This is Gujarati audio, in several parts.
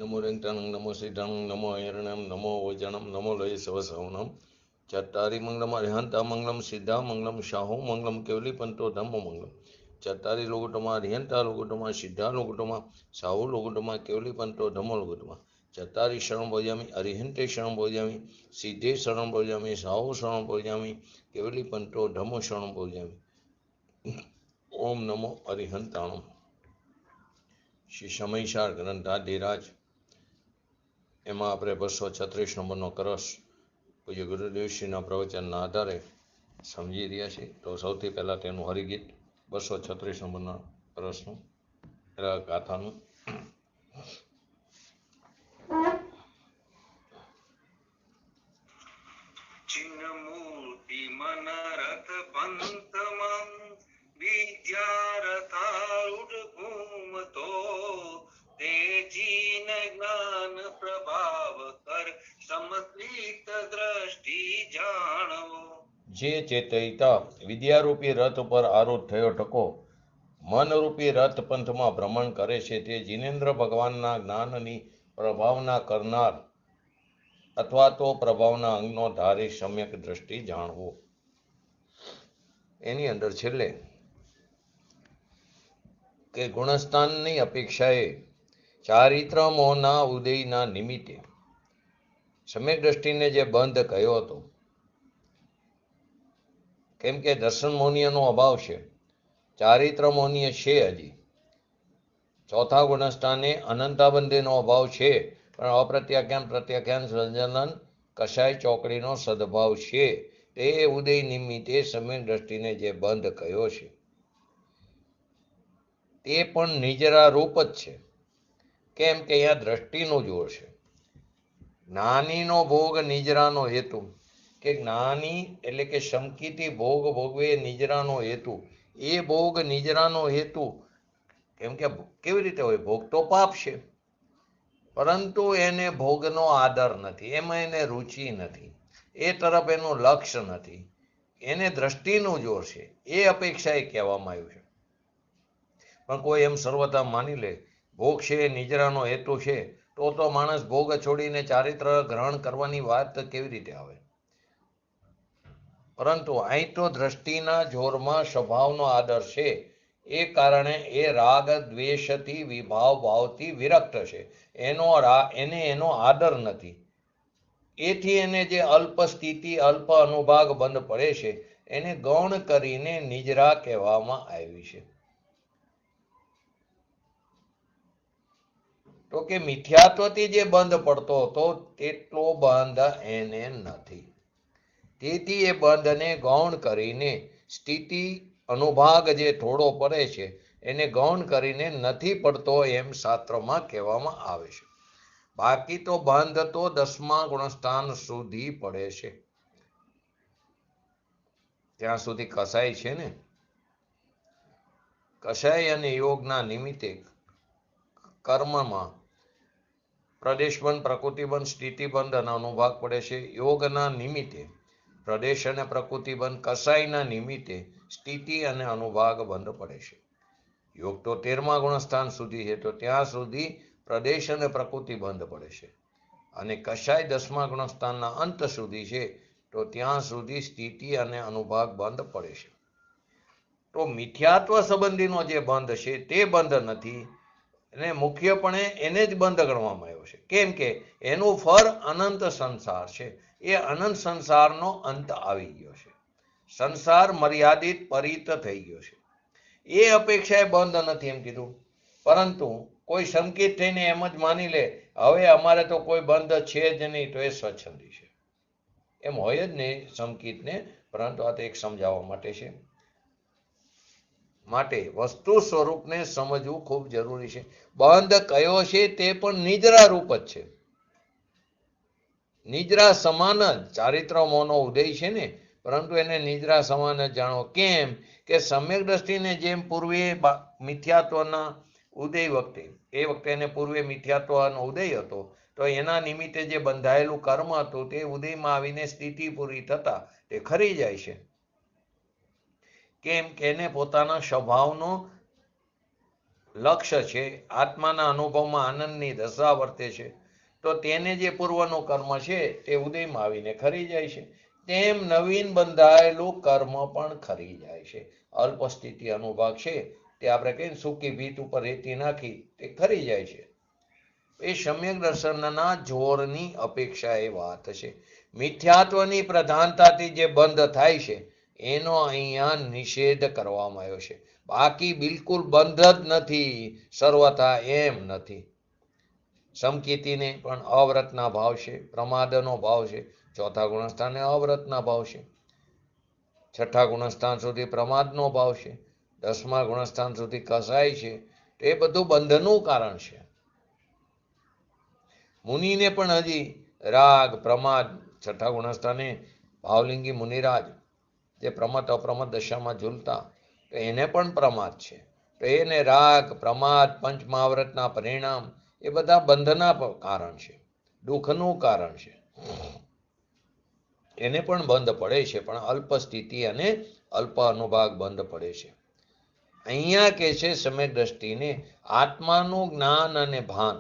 નમો વેંકટાનંગ નમો શ્રીઢાનંગ નમો હિરણ્યમ નમો વૈજણમ નમો લય સવસવનમ ચટ્ટારી મંગલમ અરિહંતા મંગલમ સિદ્ધા મંગલમ શાહુ મંગલમ કેવલી પંતો ધમ્મો મંગલમ ચટ્ટારી લોગુટમાં અરિહંતા લોગુટમાં સિદ્ધા લોગુટમાં શાહુ લોગુટમાં કેવલી પંતો ધમ્મો લોગુટમાં ચટ્ટારી શરણ ભોજામી અરિહંતે શરણ ભોજામી સિદ્ધે શરણ ભોજામી શાહુ શરણ ભોજામી કેવલી પંતો ધમ્મો શરણ ભોજામી. ઓમ નમો અરિહંતાણમ. શ્રી સમયસાર ગ્રંથાધિરાજ એમાં આપણે 236 નંબરનો કરસ પૂજ્ય ગુરુદેવશ્રીના પ્રવચનના આધારે સમજી રહ્યા છીએ. તો સૌથી પહેલા તેનું હરિગીત 236 નંબરના કરસનું ગાથાનું. ચિન્મૂર્તિ મનરથ પંતમં વિદ્યારથારૂઢ ઘૂમતો તેજીન જ્ઞાન પ્રભાવ કર સમસ્ત દ્રષ્ટિ જાણવો. જે ચેતયિતા વિદ્યારૂપી રથ ઉપર આરૂઢ થયો ટકો મનરૂપી રથ પંથમાં ભ્રમણ કરે છે તે જીનેન્દ્ર ભગવાનના જ્ઞાનની પ્રભાવના કરનાર અથવા તો પ્રભાવના અંગનો ધારી સમ્યક દ્રષ્ટિ જાણવો. એની અંદર છેલ્લે કે ગુણસ્થાનની અપેક્ષાએ ચારિત્ર મોહના ઉદયના નિમિત્તે સમ્યક દ્રષ્ટિને જે બંધ કયો હતો, કેમ કે દર્શન મોહનીયનો અભાવ છે, ચારિત્ર મોહનીય છે. હજી ચોથા ગુણસ્થાને અનંતાબંધીનો અભાવ છે, પણ અપ્રત્યાખ્યાન પ્રત્યાખ્યાન સંજનન કષાય ચોકડીનો સદભાવ છે. તે ઉદય નિમિત્તે સમ્યક દ્રષ્ટિને જે બંધ કયો છે તે પણ નિજરા રૂપ જ છે. કેમ કે અહીંયા દ્રષ્ટિનું જોર છે. જ્ઞાનીનો ભોગ નિજરાનો હેતુ, કે જ્ઞાની એટલે કે શંકિતી ભોગ ભોગવે નિજરાનો હેતુ, એ ભોગ નિજરાનો હેતુ. કેમ કે કેવી રીતે હોય, ભોગ તો પાપ છે, પરંતુ એને ભોગનો આદર નથી, એમાં એને રુચિ નથી, એ તરફ એનું લક્ષ્ય નથી, એને દ્રષ્ટિનું જોર છે. એ અપેક્ષાએ કહેવામાં આવ્યું છે. પણ કોઈ એમ સર્વથા માની લે ભોગ છે નિજરાનો હેતુ છે, તો માણસ ભોગ છોડીને ચારિત્ર ગ્રહણ કરવાની વાત કેવી રીતે આવે? પરંતુ અહીં તો દ્રષ્ટિના જોરમાં સ્વભાવનો આદર છે. એ કારણે એ રાગ દ્વેષથી વિભાવ ભાવથી વિરક્ત છે. એને એનો આદર નથી. એથી એને જે અલ્પ સ્થિતિ અલ્પ અનુભાગ બંધ પડે છે એને ગૌણ કરીને નિજરા કહેવામાં આવી છે. તો કે મિથ્યાત્વથી જે બંધ પડતો હતો તેટલો બંધ એને નથી. તેથી એ બંધને ગૌણ કરીને સ્થિતિ અનુભાગ જે થોડો પડે છે એને ગૌણ કરીને નથી પડતો એમ શાસ્ત્રમાં કહેવામાં આવે છે. બાકી તો બંધ તો 10મા ગુણસ્થાન સુધી પડે છે. ત્યાં સુધી કસાય છે ને. કસાય અને યોગના નિમિત્તે કર્મમાં પ્રદેશબંધ પ્રકૃતિબંધ સ્થિતિબંધ અને અનુભાગ પડે છે. યોગના નિમિત્તે પ્રદેશ અને પ્રકૃતિબંધ, કસાયના નિમિત્તે સ્થિતિ અને અનુભાગ બંધ પડે છે. યોગ તો 13મા ગુણસ્થાન સુધી છે, તો ત્યાં સુધી પ્રદેશ અને પ્રકૃતિ બંધ પડે છે. અને કસાય 10મા ગુણસ્થાનના અંત સુધી છે, તો ત્યાં સુધી સ્થિતિ અને અનુભાગ બંધ પડે છે. તો મિથ્યાત્વ સંબંધીનો જે બંધ છે તે બંધ નથી, અને મુખ્યપણે એને જ બંધ ગણવામાં આવ્યો છે. કેમ કે એનું ફળ અનંત સંસાર છે. એ અનંત સંસારનો અંત આવી ગયો છે. સંસાર મર્યાદિત પરિત થઈ ગયો છે. એ અપેક્ષાએ બંધ નથી એમ કીધું. પરંતુ કોઈ સંકેત થઈને એમ જ માની લે હવે અમારે તો કોઈ બંધ છે જ નહીં, તો એ સ્વચ્છંદી છે. એમ હોય જ નહીં સંકેતને, પરંતુ આ તો એક સમજાવવા માટે છે. માટે વસ્તુ સ્વરૂપને સમજવું ખૂબ જરૂરી છે. બંધ કયો છે તે પણ નિજરા રૂપ જ છે. નિજરા સમાન જ ચારિત્ર મોહનો ઉદય છે ને, પરંતુ એને નિજરા સમાન જ જાણો. કેમ કે સમ્યક દ્રષ્ટિને જેમ પૂર્વે મિથ્યાત્વના ઉદય વખતે, એ વખતે એને પૂર્વે મિથ્યાત્વનો ઉદય હતો, તો એના નિમિત્તે જે બંધાયેલું કર્મ હતું તે ઉદયમાં આવીને સ્થિતિ પૂરી થતા તે ખરી જાય છે. કેમ કે એને પોતાના સ્વભાવનો લક્ષ્ય છે, આત્માના અનુભવમાં આનંદની દશા વર્તે છે, તો તેને જે પૂર્વનું કર્મ છે તે ઉદયમાં આવીને ખરી જાય છે. તેમ નવીન બંધાયેલું કર્મ પણ ખરી જાય છે. અલ્પ સ્થિતિ અનુભાગ છે તે આપણે કહીએ સૂકી ભીત ઉપર રેતી નાખી તે ખરી જાય છે. એ સમ્યક દર્શનના જોરની અપેક્ષા એ વાત છે. મિથ્યાત્વની પ્રધાનતાથી જે બંધ થાય છે એનો અહીંયા નિષેધ કરવામાં આવ્યો છે. બાકી બિલકુલ બંધ જ નથી, સર્વથા એમ નથી. સમકીતીને પણ અવ્રતના ભાવ છે, પ્રમાદનો ભાવ છે. ચોથા ગુણસ્થાને અવ્રતના ભાવ છે, છઠ્ઠા ગુણસ્થાન સુધી પ્રમાદનો ભાવ છે, 10મા ગુણસ્થાન સુધી કસાય છે. એ બધું બંધનું કારણ છે. મુનિને પણ હજી રાગ પ્રમાદ, છઠ્ઠા ગુણસ્થાને ભાવલિંગી મુનિરાજ જે પ્રમત અપ્રમત દશામાં ઝૂલતા, તો એને પણ પ્રમાદ છે. તો એને રાગ પ્રમાદ પંચમહાવ્રતના પરિણામ એ બધા બંધના કારણ છે, દુઃખનું કારણ છે. એને પણ બંધ પડે છે, પણ અલ્પ સ્થિતિ અને અલ્પ અનુભાગ બંધ પડે છે. અહીંયા કે છે સમ્યક દ્રષ્ટિને આત્માનું જ્ઞાન અને ભાન,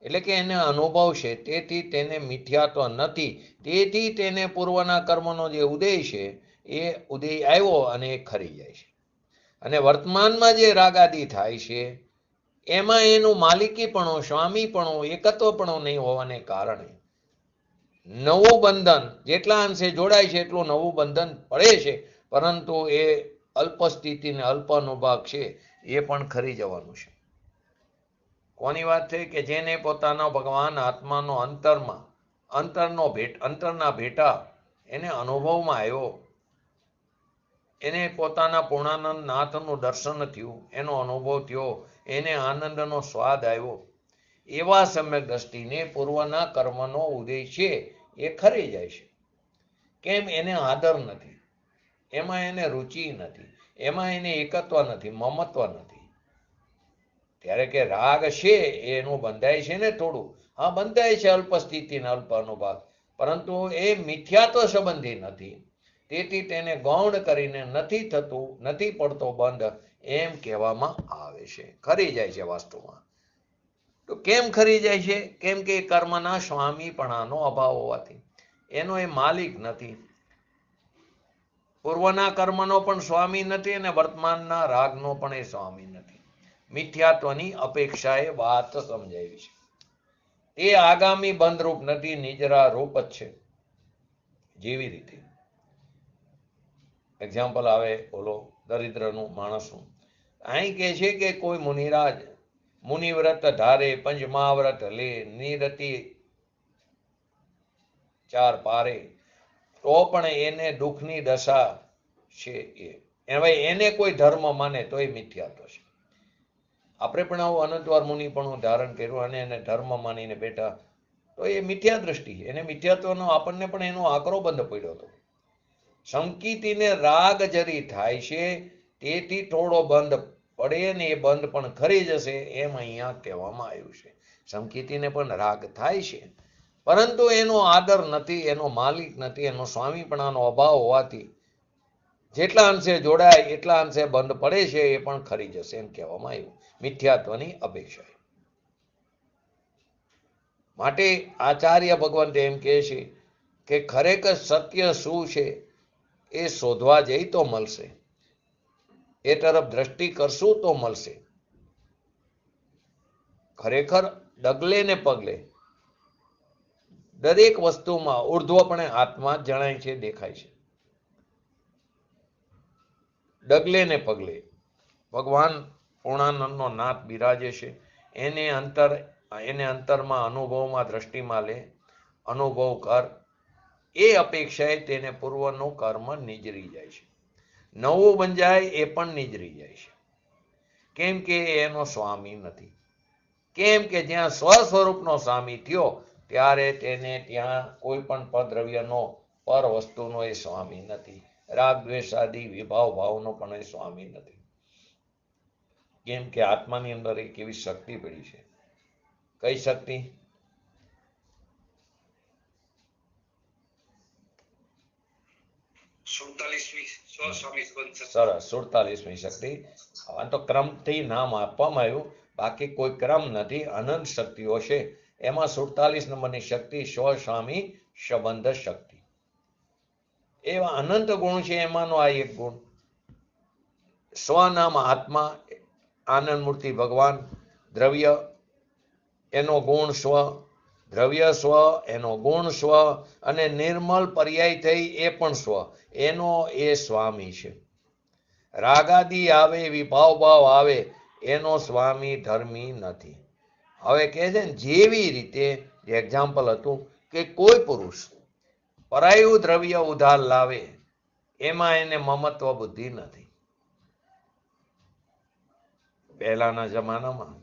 એટલે કે એને અનુભવ છે, તેથી તેને મિથ્યાત્વ નથી. તેથી તેને પૂર્વના કર્મનો જે ઉદય છે એ ઉદય આવ્યો અને એ ખરી જાય છે. અને વર્તમાનમાં જે રાગાદિ થાય છે એમાં એનું માલિકીપણું, સ્વામીપણું, એકત્વપણું નહીં હોવાને કારણે નવું બંધન જેટલા અંશે જોડાય છે એટલું નવું બંધન પડે છે. પરંતુ એ અલ્પ સ્થિતિ ને અલ્પ અનુભાગ છે એ પણ ખરી જવાનું છે. કોની વાત થઈ કે જેને પોતાનો ભગવાન આત્માનો અંતરના ભેટા એને અનુભવમાં આવ્યો, એને પોતાના પૂર્ણાનંદ નાથનું દર્શન થયું, એનો અનુભવ થયો, એને આનંદનો સ્વાદ આવ્યો, એવા સમ્યક દ્રષ્ટિને પૂર્વના કર્મનો ઉદય છે એ ખરી જાય છે. કેમ? એને આદર નથી, એમાં એને રુચિ નથી, એમાં એને એકત્વ નથી, મમત્વ નથી. ત્યારે કે રાગ છે એનું બંધાય છે ને થોડું, હા બંધાય છે અલ્પ સ્થિતિ ને અલ્પ અનુભાગ, પરંતુ એ મિથ્યાત્વ સંબંધી નથી. તેથી તેને ગૌણ કરીને નથી થતું, નથી પડતો બંધ એમ કહેવામાં આવે છે. ખરી જાય છે વાસ્તવમાં. તો કેમ ખરી જાય છે? કેમ કે કર્મના સ્વામીપણાનો અભાવ હોવાથી, એનો એ માલિક નથી. પૂર્વના કર્મનો પણ સ્વામી નથી અને વર્તમાનના રાગનો પણ એ સ્વામી નથી. મિથ્યાત્વની અપેક્ષાએ વાત સમજાવી છે. એ આગામી બંધરૂપ નથી, નિજરા રૂપ જ છે. જેવી રીતે એક્ઝામ્પલ આવે બોલો દરિદ્રનું, માણસનું. અહીં કે છે કે કોઈ મુનિરાજ મુનિવ્રત ધારે, પંચમહાવ્રત લે, નિરતિ 4 પારે, તો પણ એને દુઃખની દશા છે. હવે એને કોઈ ધર્મ માને તો એ મિથ્યાત્વ છે. આપણે પણ આવું અનંતવાર મુનિ પણ ધારણ કર્યું અને એને ધર્મ માનીને બેઠા, તો એ મિથ્યા દ્રષ્ટિ. એને મિથ્યાત્વનો આપણને પણ એનો આકરો બંધ પડ્યો હતો. સંકિતીને રાગ જરી થાય છે તેથી થોડો બંધ પડે ને એ બંધ પણ ખરી જશે એમ અહીંયા કહેવામાં આવ્યું છે. સંકિતીને પણ રાગ થાય છે, પરંતુ એનો આદર નથી, એનો માલિક નથી, એનો સ્વામીપણાનો અભાવ હોવાથી જેટલા અંશે જોડાય એટલા અંશે બંધ પડે છે, એ પણ ખરી જશે એમ કહેવામાં આવ્યું મિથ્યાત્વની અપેક્ષાએ. માટે આચાર્ય ભગવંત એમ કહે છે કે ખરેખર સત્ય શું છે એ શોધવા જઈ તો મળશે, એ તરફ દ્રષ્ટિ કરશું તો મળશે. ખરેખર ડગલે ને પગલે દરેક વસ્તુમાં ઉર્ધ્વપણે આત્મા જણાય છે, દેખાય છે. ડગલે ને પગલે ભગવાન પૂર્ણાનંદનો નાથ બિરાજે છે. એને અંતરમાં અનુભવમાં દ્રષ્ટિમાં લે, અનુભવ કર, એ અપેક્ષાએ તેને પૂર્વનું કર્મ નિજરી જાય છે. નવું બંધાય એ પણ નિજરી જાય છે. કેમ કે એનો સ્વામી નથી. કેમ કે જ્યાં સ્વ સ્વરૂપનો સ્વામી થયો ત્યારે તેને ત્યાં કોઈ પણ પદ્રવ્યનો, પર વસ્તુનો એ સ્વામી નથી. રાગ દ્વેષ આદિ વિભાવ ભાવનો પણ એ સ્વામી નથી. કેમ કે આત્માની અંદર એક એવી શક્તિ પડી છે. કઈ શક્તિ? 47મી સ્વસ્વામી સ્કંદ શક્તિ. સરસ, 47મી શક્તિ. આ તો ક્રમથી નામ આપવામાં આવ્યું, બાકી કોઈ ક્રમ નથી. અનંત શક્તિઓ છે, એમાં 47 નંબરની શક્તિ સ્વસ્વામી સંબંધ શક્તિ. એવા અનંત ગુણ છે, એમાંનો આ એક ગુણ. સ્વનામ આત્મા, આનંદ મૂર્તિ ભગવાન, દ્રવ્ય એનો ગુણ સ્વ, દ્રવ્ય સ્વ એનો ગુણ સ્વ, અને નિર્મલ પર્યાય થઈ એ પણ સ્વ, એનો એ સ્વામી છે. રાગાદી આવે, વિભાવ ભાવ આવે, એનો સ્વામી ધર્મી નથી. હવે કહે છે ને, જેવી રીતે એક્ઝામ્પલ હતું કે કોઈ પુરુષ પરાયું દ્રવ્ય ઉધાર લાવે, એમાં એને મમત્વ બુદ્ધિ નથી. પહેલાના જમાનામાં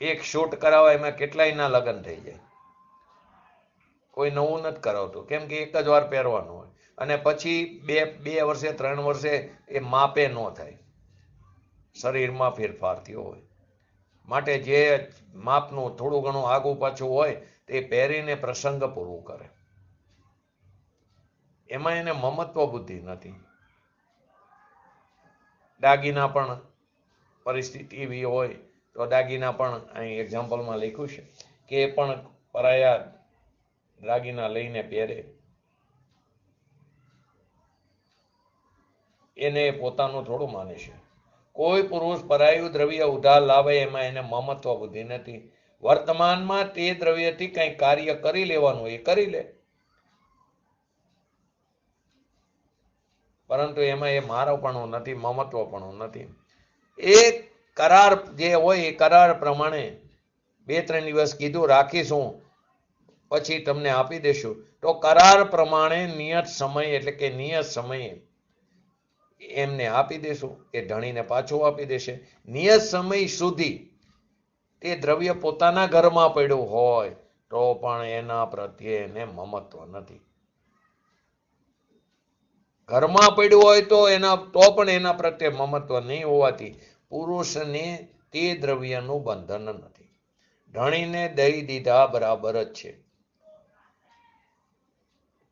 એક શૂટ કરાવવા, એમાં કેટલાયના લગ્ન થઈ જાય. કોઈ નવું નથી કરાવતું, કેમ કે એક જ વાર પહેરવાનું હોય, અને પછી બે વર્ષે 3 વર્ષે એ માપે ન થાય, શરીરમાં ફેરફાર થયો હોય. માટે જે માપનું થોડું ઘણું આગું પાછું હોય તે પહેરીને પ્રસંગ પૂરું કરે. એમાં એને મમત્વ બુદ્ધિ નથી. દાગીના પણ પરિસ્થિતિ એવી હોય તો દાગીના પણ અહીં એક્ઝામ્પલમાં લખ્યું છે કે એ પણ પરાયા દાગીના લઈને પહેરે, એને પોતાનું થોડું માને છે. કોઈ પુરુષ પરાયું દ્રવ્ય ઉધાર લાવે, એમાં એને મમત્વ બુદ્ધિ નથી. વર્તમાનમાં તે દ્રવ્યથી કંઈ કાર્ય કરી લેવાનું એ કરી લે, પરંતુ એમાં એ મારોપણું નથી, મમત્વપણું નથી. એ કરાર જે હોય એ કરાર પ્રમાણે 2-3 દિવસ કીધું રાખીશું, પછી તમને આપી દેશું, તો કરાર પ્રમાણે નિયત સમય એટલે કે નિયત સમયે એમને આપી દેશું, એ ધણીને પાછું આપી દેશે. નિયત સમય સુધી તે દ્રવ્ય પોતાના ઘરમાં પડ્યું હોય તો પણ એના પ્રત્યે એને મમત્વ નથી. ઘરમાં પડ્યું હોય તો પણ એના પ્રત્યે મમત્વ નહીં હોવાથી પુરુષને તે દ્રવ્યનું બંધન નથી. ધણીને દઈ દીધા બરાબર જ છે,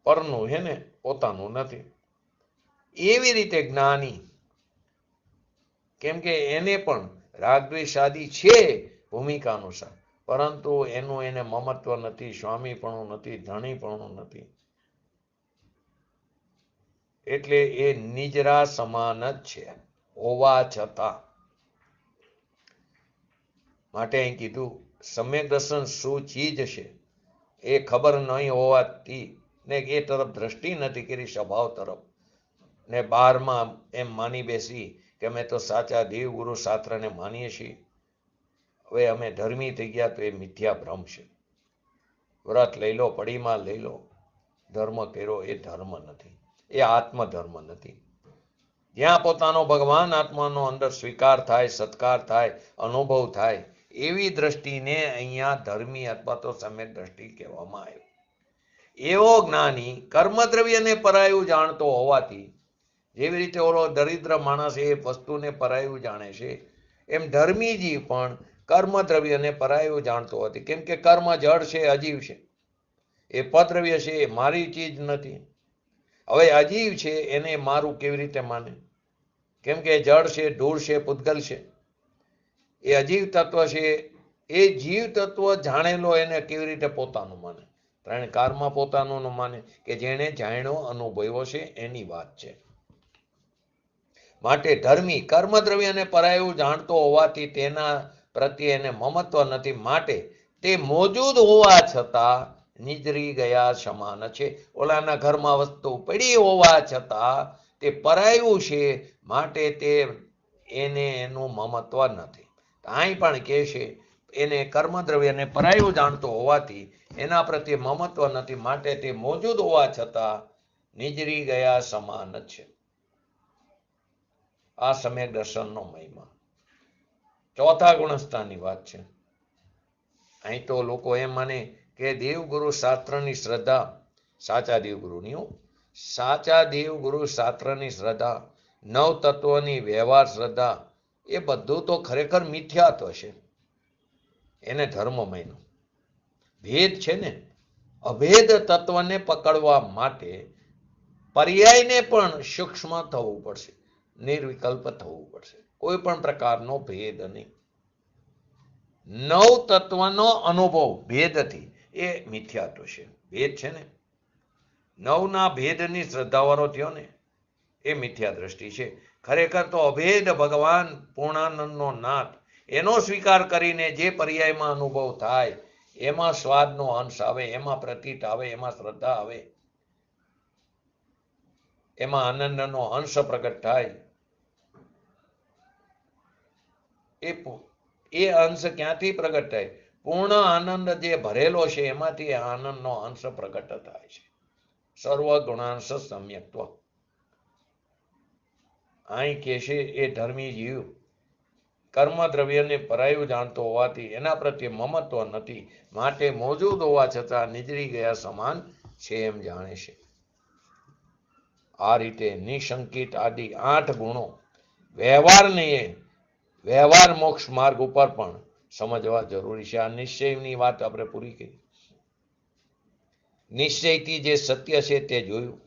પરનું હે ને પોતાનું નથી. એવી રીતે જ્ઞાની, કેમ કે એને પણ રાગદ્વેષાદી છે ભૂમિકા અનુસાર, પરંતુ એનું એને મમત્વ નથી, સ્વામીપણું નથી, ધણીપણું નથી. એટલે એ નિજરા સમાન જ છે હોવા છતાં. માટે અહીં કીધું સમ્યક દર્શન શું ચીજ છે એ ખબર નહીં હોવાથી ને એ તરફ દ્રષ્ટિ નથી કરી, સ્વભાવ તરફ, ને બહારમાં એમ માની બેસી કે અમે તો સાચા દેવ ગુરુ શાસ્ત્રને માનીએ છીએ, હવે અમે ધર્મી થઈ ગયા, તો એ મિથ્યા ભ્રમ છે. વ્રત લઈ લો, પડીમાં લઈ લો, ધર્મ કર્યો, એ ધર્મ નથી, એ આત્મધર્મ નથી. જ્યાં પોતાનો ભગવાન આત્માનો અંદર સ્વીકાર થાય, સત્કાર થાય, અનુભવ થાય, એવી દ્રષ્ટિને અહીંયા ધર્મી અથવા તો સમ્યક દ્રષ્ટિ કહેવામાં આવે. એવો જ્ઞાની કર્મદ્રવ્યને પરાયું જાણતો હોવાથી, જેવી રીતે ઓલો દરિદ્ર માણસ એ વસ્તુને પરાયું જાણે છે, એમ ધર્મીજી પણ કર્મદ્રવ્યને પરાયું જાણતો હોવાથી, કેમ કે કર્મ જળ છે, અજીવ છે, એ પદ્રવ્ય છે, એ મારી ચીજ નથી. હવે અજીવ છે એને મારું કેવી રીતે માને? કેમ કે જળ છે, ધૂળ છે, પૂતગલ છે, એ અજીવ તત્વ છે. એ જીવ તત્વ જાણેલો એને કેવી રીતે પોતાનું માને? ત્રણ કારમાં પોતાનું ન માને, કે જેને જાણ્યો અનુભવ્યો છે એની વાત છે. માટે ધર્મી કર્મદ્રવ્યને પરાયું જાણતો હોવાથી તેના પ્રત્યે એને મમત્વ નથી. માટે તે મોજૂદ હોવા છતાં નિજરી ગયા સમાન છે. ઓલાના ઘરમાં વસ્તુ પડી હોવા છતાં તે પરાયું છે, માટે તે એને એનું મમત્વ નથી. અહીં પણ કહે છે એને કર્મદ્રવ્યને પરાયું જાણતો હોવાથી એના પ્રત્યે મમત્વ નથી, માટે તે મોજૂદ હોવા છતાં નિજરી ગયા સમાન છે. આ સમ્યક દર્શનનો મહિમા. ચોથા ગુણસ્થાનની વાત છે. અહીં તો લોકો એમ માને કે દેવગુરુ શાસ્ત્રની શ્રદ્ધા, સાચા દેવગુરુની, સાચા દેવગુરુ શાસ્ત્રની શ્રદ્ધા, નવ તત્વની વ્યવહાર શ્રદ્ધા, એ બધું તો ખરેખર મિથ્યાત્વ છે. એને ધર્મ માન્યો. ભેદ છે ને, અભેદ તત્વને પકડવા માટે પર્યાયને પણ સૂક્ષ્મ થવું પડશે, નિર્વિકલ્પ થવું પડશે, કોઈ પણ પ્રકારનો ભેદ નહીં. નવ તત્વનો અનુભવ ભેદથી એ મિથ્યાત્વ છે. ભેદ છે ને, નવના ભેદની શ્રદ્ધાવાળો થયો ને એ મિથ્યા દ્રષ્ટિ છે. ખરેખર તો અભેદ ભગવાન પૂર્ણાનંદનો નાથ, એનો સ્વીકાર કરીને જે પર્યાયમાં અનુભવ થાય એમાં સ્વાદનો અંશ આવે, એમાં પ્રતીત આવે, એમાં શ્રદ્ધા આવે, એમાં આનંદનો અંશ પ્રગટ થાય. એ અંશ ક્યાંથી પ્રગટ થાય? પૂર્ણ આનંદ જે ભરેલો છે એમાંથી આનંદનો અંશ પ્રગટ થાય છે. સર્વ ગુણાંશ સમ્યક્ત્વ. અહીં કે છે એ ધર્મી જીવ કર્મ દ્રવ્યને પરાયું જાણતો હોવાથી એના પ્રત્યે મમત્વ નથી, માટે મોજૂદ હોવા છતાં નિજરી ગયા સમાન છે એમ જાણે છે. આ રીતે નિશંકિત આદિ 8 ગુણો વ્યવહાર મોક્ષ માર્ગ ઉપર પણ સમજવા જરૂરી છે. આ નિશ્ચયની વાત આપણે પૂરી કરી. નિશ્ચયથી જે સત્ય છે તે જોયું.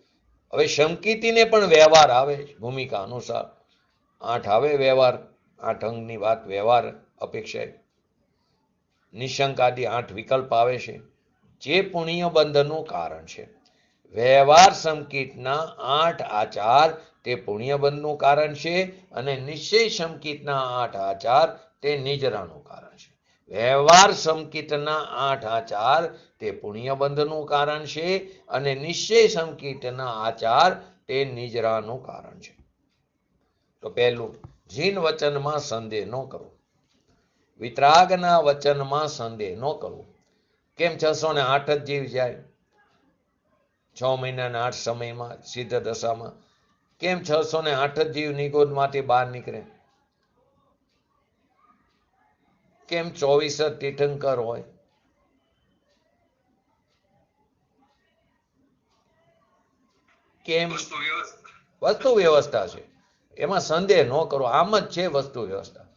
હવે શંકિતીને પણ વ્યવહાર આવે, ભૂમિકા અનુસાર 8 આવે વ્યવહાર, 8 અંગની વાત વ્યવહાર અપેક્ષાએ. નિશંક આદિ 8 વિકલ્પ આવે છે, જે પુણ્ય બંધનું કારણ છે. વ્યવહાર સંકિતના 8 આચાર તે પુણ્યબંધનું કારણ છે, અને નિશ્ચય સંકિતના 8 આચાર તે નિજરાનું કારણ છે. વ્યવહાર સંકિતના 8 આચાર તે પુણ્યબંધનું કારણ છે, અને નિશ્ચય સંકિતના આચાર તે નિજરાનું કારણ છે. તો પહેલું, જીન વચનમાં સંદેહ ન કરો. વિતરાગના વચનમાં સંદેહ ન કરો. કેમ 608 જ જીવ જાય 6 મહિનાના 8 સમયમાં સિદ્ધ દશામાં? કેમ 608 જ જીવ નિગોદમાંથી બહાર નીકળે? કેમ 24 જ તીર્થંકર હોય? કેમ? વસ્તુ વ્યવસ્થા છે, એમાં સંદેહ ન કરો. આમ જ છે વસ્તુ વ્યવસ્થા.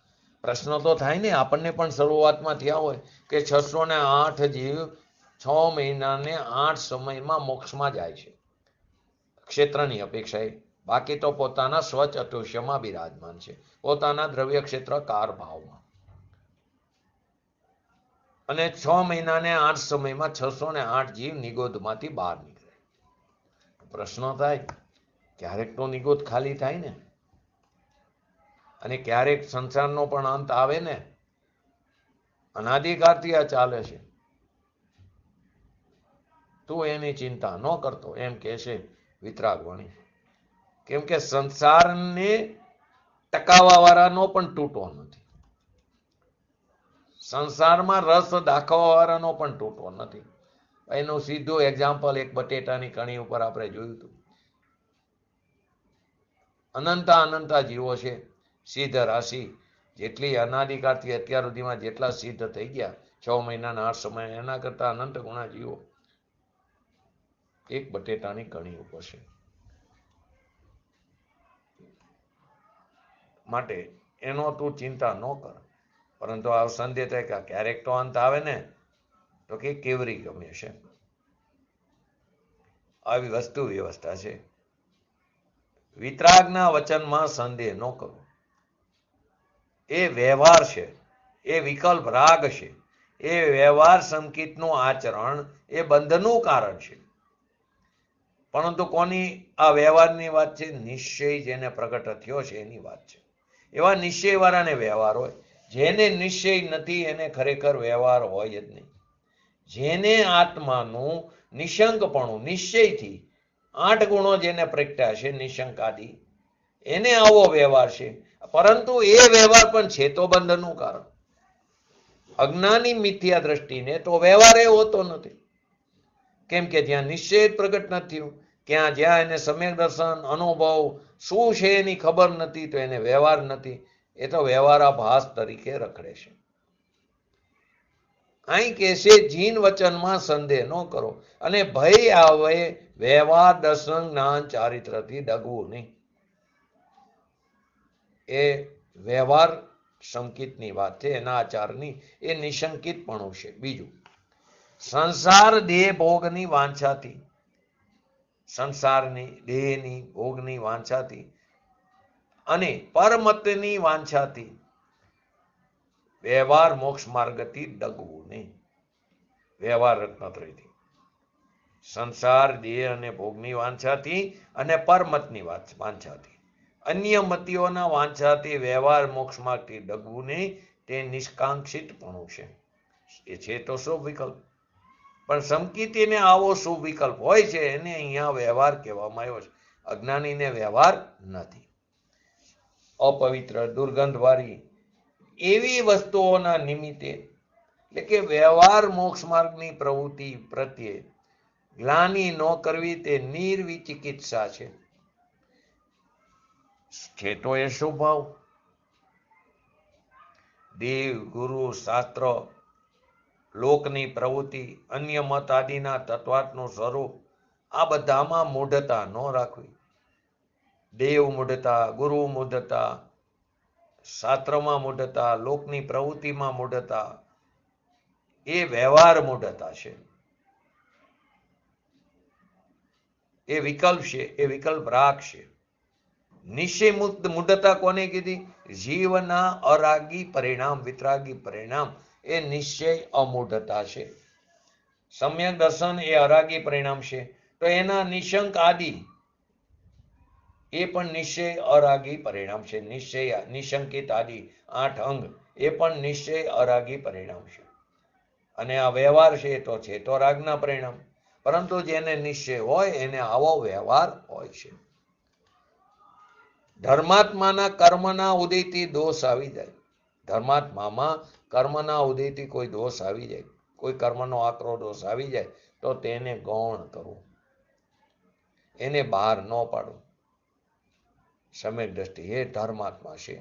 પ્રશ્ન તો થાય ને, આપણને પણ શરૂઆતમાં થયા હોય કે 608 જીવ 6 મહિનાને 8 સમયમાં મોક્ષમાં જાય છે ક્ષેત્રની અપેક્ષાએ. બાકી તો પોતાના સ્વચતુષ્યમાં બિરાજમાન છે, પોતાના દ્રવ્ય ક્ષેત્ર કાર ભાવમાં. અને 6 મહિનાને 8 સમયમાં 608 જીવ નિગોદમાંથી બહાર નીકળે. પ્રશ્ન થાય, ક્યારેક તો નિગોદ ખાલી થાય ને, અને ક્યારેક સંસારનો પણ અંત આવે ને. અનાદિકાળથી આ ચાલે છે, તું એની ચિંતા ન કરતો, એમ કે છે વિતરાગ વાણી. કેમ કે સંસારને ટકાવવા વાળાનો પણ તૂટો નથી, સંસારમાં રસ દાખવવા વાળાનો પણ તૂટો નથી. એનું સીધું એક્ઝામ્પલ એક બટેટાની કણી ઉપર આપણે જોયું હતું. અનંતા જીવો છે, સિદ્ધ રાશિ જેટલી અનાદિકાળથી અત્યાર સુધીમાં જેટલા સિદ્ધ થઈ ગયા 6 મહિનાના 8 સમય, એના કરતા અનંત ગુણા જીવો એક બટેટાની કણી ઉપર છે. માટે એનો તું ચિંતા ન કર. પરંતુ આ સંદેહ થાય કે ક્યારેક તો અંત આવે ને, તો કે કેવરી ગમે છે. આવી વસ્તુ વ્યવસ્થા છે. વિતરાગના વચનમાં સંદેહ ન કરો. એ વ્યવહાર છે, એ વિકલ્પ રાગ છે, એ વ્યવહાર સંકિતનું આચરણ એ બંધનું કારણ છે. પરંતુ કોની આ વ્યવહારની વાત છે? નિશ્ચય જેને પ્રગટ થયો છે એની વાત છે. એવા નિશ્ચય વાળાને વ્યવહાર હોય. જેને નિશ્ચય નથી એને ખરેખર વ્યવહાર હોય જ નહીં. જેને આત્માનું નિશંકપણું, નિશ્ચયથી 8 ગુણો જેને પ્રગટ્યા છે નિશંકાદી, એને આવો વ્યવહાર છે. પરંતુ એ વ્યવહાર પણ છે તો બંધનનું કારણ. અજ્ઞાની મિથ્યા દ્રષ્ટિને તો વ્યવહાર એ હોતો નથી. કેમ કે જ્યાં નિશ્ચય પ્રગટ નથી થયું, જ્યાં એને સમ્યક દર્શન અનુભવ શું છે એની ખબર નથી, તો એને વ્યવહાર નથી. એ તો વ્યવહારાભાસ તરીકે રખડે છે. અહીં કે છે જીન વચનમાં સંદેહ ન કરો, અને ભય આવે વ્યવહાર દર્શન જ્ઞાન ચારિત્રથી ડગવું નહીં. એ વ્યવહાર સંકિતની વાત છે, એના આચારની એ નિશંકિતપણું છે. બીજું, સંસાર દેહ ભોગની વાંછાથી સંસારની, દેહની, ભોગની વાંછાથી અને પરમતની વાંછાથી વ્યવહાર મોક્ષ માર્ગથી ડગવું નહીં. વ્યવહાર રત્નત્રયથી સંસાર, દેહ અને ભોગની વાંછાથી અને પરમતની વાંછાથી અન્ય મતીઓના વાંછાથી વ્યવહાર મોક્ષ માર્ગથી ડગવું નહીં. તે નિષ્કાંક્ષિતપણું છે. એ છે તો શુભ વિકલ્પ, પણ સંકિતીને આવો શુભ વિકલ્પ હોય છે એને અહીંયા વ્યવહાર કહેવામાં આવ્યો છે. અજ્ઞાનીને વ્યવહાર નથી. અપવિત્ર, દુર્ગંધવાળી એવી વસ્તુઓના નિમિત્તે એટલે કે વ્યવહાર મોક્ષ માર્ગની પ્રવૃત્તિ પ્રત્યે ગ્લાનિ ન કરવી તે નિર્વિચિકિત્સા છે તો એ શુભ ભાવ. દેવ, ગુરુ, શાસ્ત્ર, લોકની પ્રવૃત્તિ, અન્ય મત આદિના તત્વાર્થનું સ્વરૂપ આ બધામાં મૂઢતા ન રાખવી. દેવ મૂઢતા, ગુરુ મૂઢતા, શાસ્ત્રમાં મૂઢતા, લોકની પ્રવૃત્તિમાં મૂઢતા એ વ્યવહાર મૂઢતા છે. એ વિકલ્પ છે, એ વિકલ્પ રાખશે. નિશ્ચય મૂઢતા કોને કીધી? જીવના અરાગી પરિણામ, વિતરાગી પરિણામ એ નિશ્ચય અમૂઢતા છે. સમ્યક દર્શન એ અરાગી પરિણામ છે, તો એના નિશંક આદિ એ પણ નિશ્ચય અરાગી પરિણામ છે. નિશ્ચય નિશંકિત આદિ 8 અંગ એ પણ નિશ્ચય અરાગી પરિણામ છે. અને આ વ્યવહાર છે તો રાગના પરિણામ. પરંતુ જેને નિશ્ચય હોય એને આવો વ્યવહાર હોય છે. ધર્માત્માના કર્મના ઉદયથી દોષ આવી જાય. ધર્માત્મામાં કર્મના ઉદયથી કોઈ દોષ આવી જાય, કોઈ કર્મનો આકરો દોષ આવી જાય તો તેને ગૌણ કરવું, એને બહાર ન પાડવું. સમ્યક દ્રષ્ટિ એ ધર્માત્મા છે.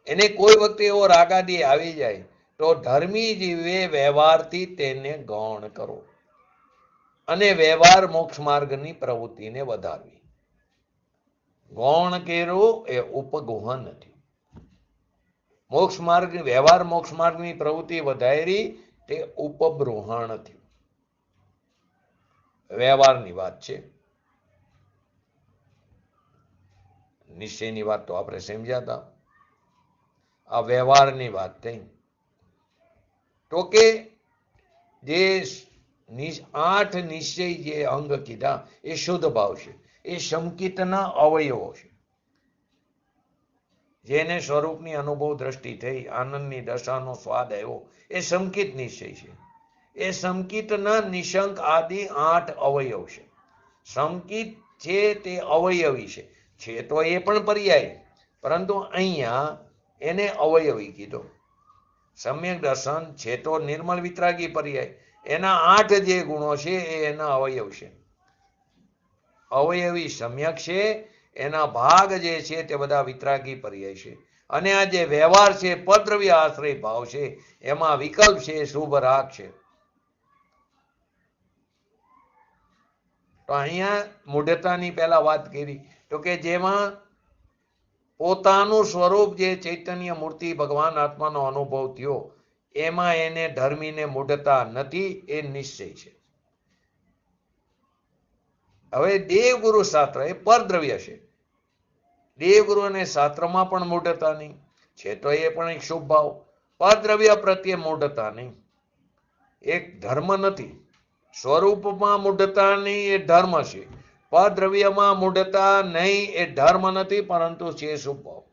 એને કોઈ વખતે એવો રાગાદી આવી જાય તો ધર્મી જીવે વ્યવહારથી તેને ગૌણ કરવો અને વ્યવહાર મોક્ષ માર્ગની પ્રવૃત્તિને વધારવી. ગૌણ કેરું એ ઉપગુહન નથી. મોક્ષ માર્ગ, વ્યવહાર મોક્ષ માર્ગની પ્રવૃત્તિ વધારી તે ઉપબ્રુહણ થયું. વ્યવહારની વાત છે. નિશ્ચયની વાત તો આપણે સમજ્યા હતા. આ વ્યવહારની વાત થઈ. તો કે જે 8 નિશ્ચય જે અંગ કીધા એ શુદ્ધ ભાવ છે. એ સંકિતના અવયવો છે. જેને સ્વરૂપની અનુભવ દ્રષ્ટિ થઈ, આનંદની દશાનો સ્વાદ આવ્યો, એ સંકિત નિશ્ચય છે. એ સંકિતના નિશંક આદિ 8 અવયવ છે. સંકિત છે તે અવયવી છે તો એ પણ પર્યાય, પરંતુ અહીંયા એને અવયવી કીધો. સમ્યક દર્શન છે તો નિર્મળ વિતરાગી પર્યાય. એના 8 જે ગુણો છે એ એના અવયવ છે. અવયવી સમ્યક છે, એના ભાગ જે છે તે બધા વિતરાગી પર્યાય છે. અને આ જે વ્યવહાર છે પરદ્રવ્ય આશ્રય ભાવ છે, એમાં વિકલ્પ છે, શુભ રાગ છે. તો અહીંયા મૂઢતાની પહેલા વાત કરી તો કે જેમાં પોતાનું સ્વરૂપ જે ચૈતન્ય મૂર્તિ ભગવાન આત્માનો અનુભવ થયો એમાં એને ધર્મીને મૂઢતા નથી, એ નિશ્ચય છે. હવે દેવગુરુ શાસ્ત્ર એ પરદ્રવ્ય છે. દેવગુરુ અને શાસ્ત્રમાં પણ મૂઢતા નહીં છે તો એ પણ એક શુભ ભાવ. પરદ્રવ્ય પ્રત્યે મૂઢતા નહીં, એક ધર્મ નથી. સ્વરૂપમાં મૂઢતા નહીં, એ ધર્મ છે. પરદ્રવ્યમાં મૂઢતા નહીં, એ ધર્મ નથી, પરંતુ છે શુભ ભાવ.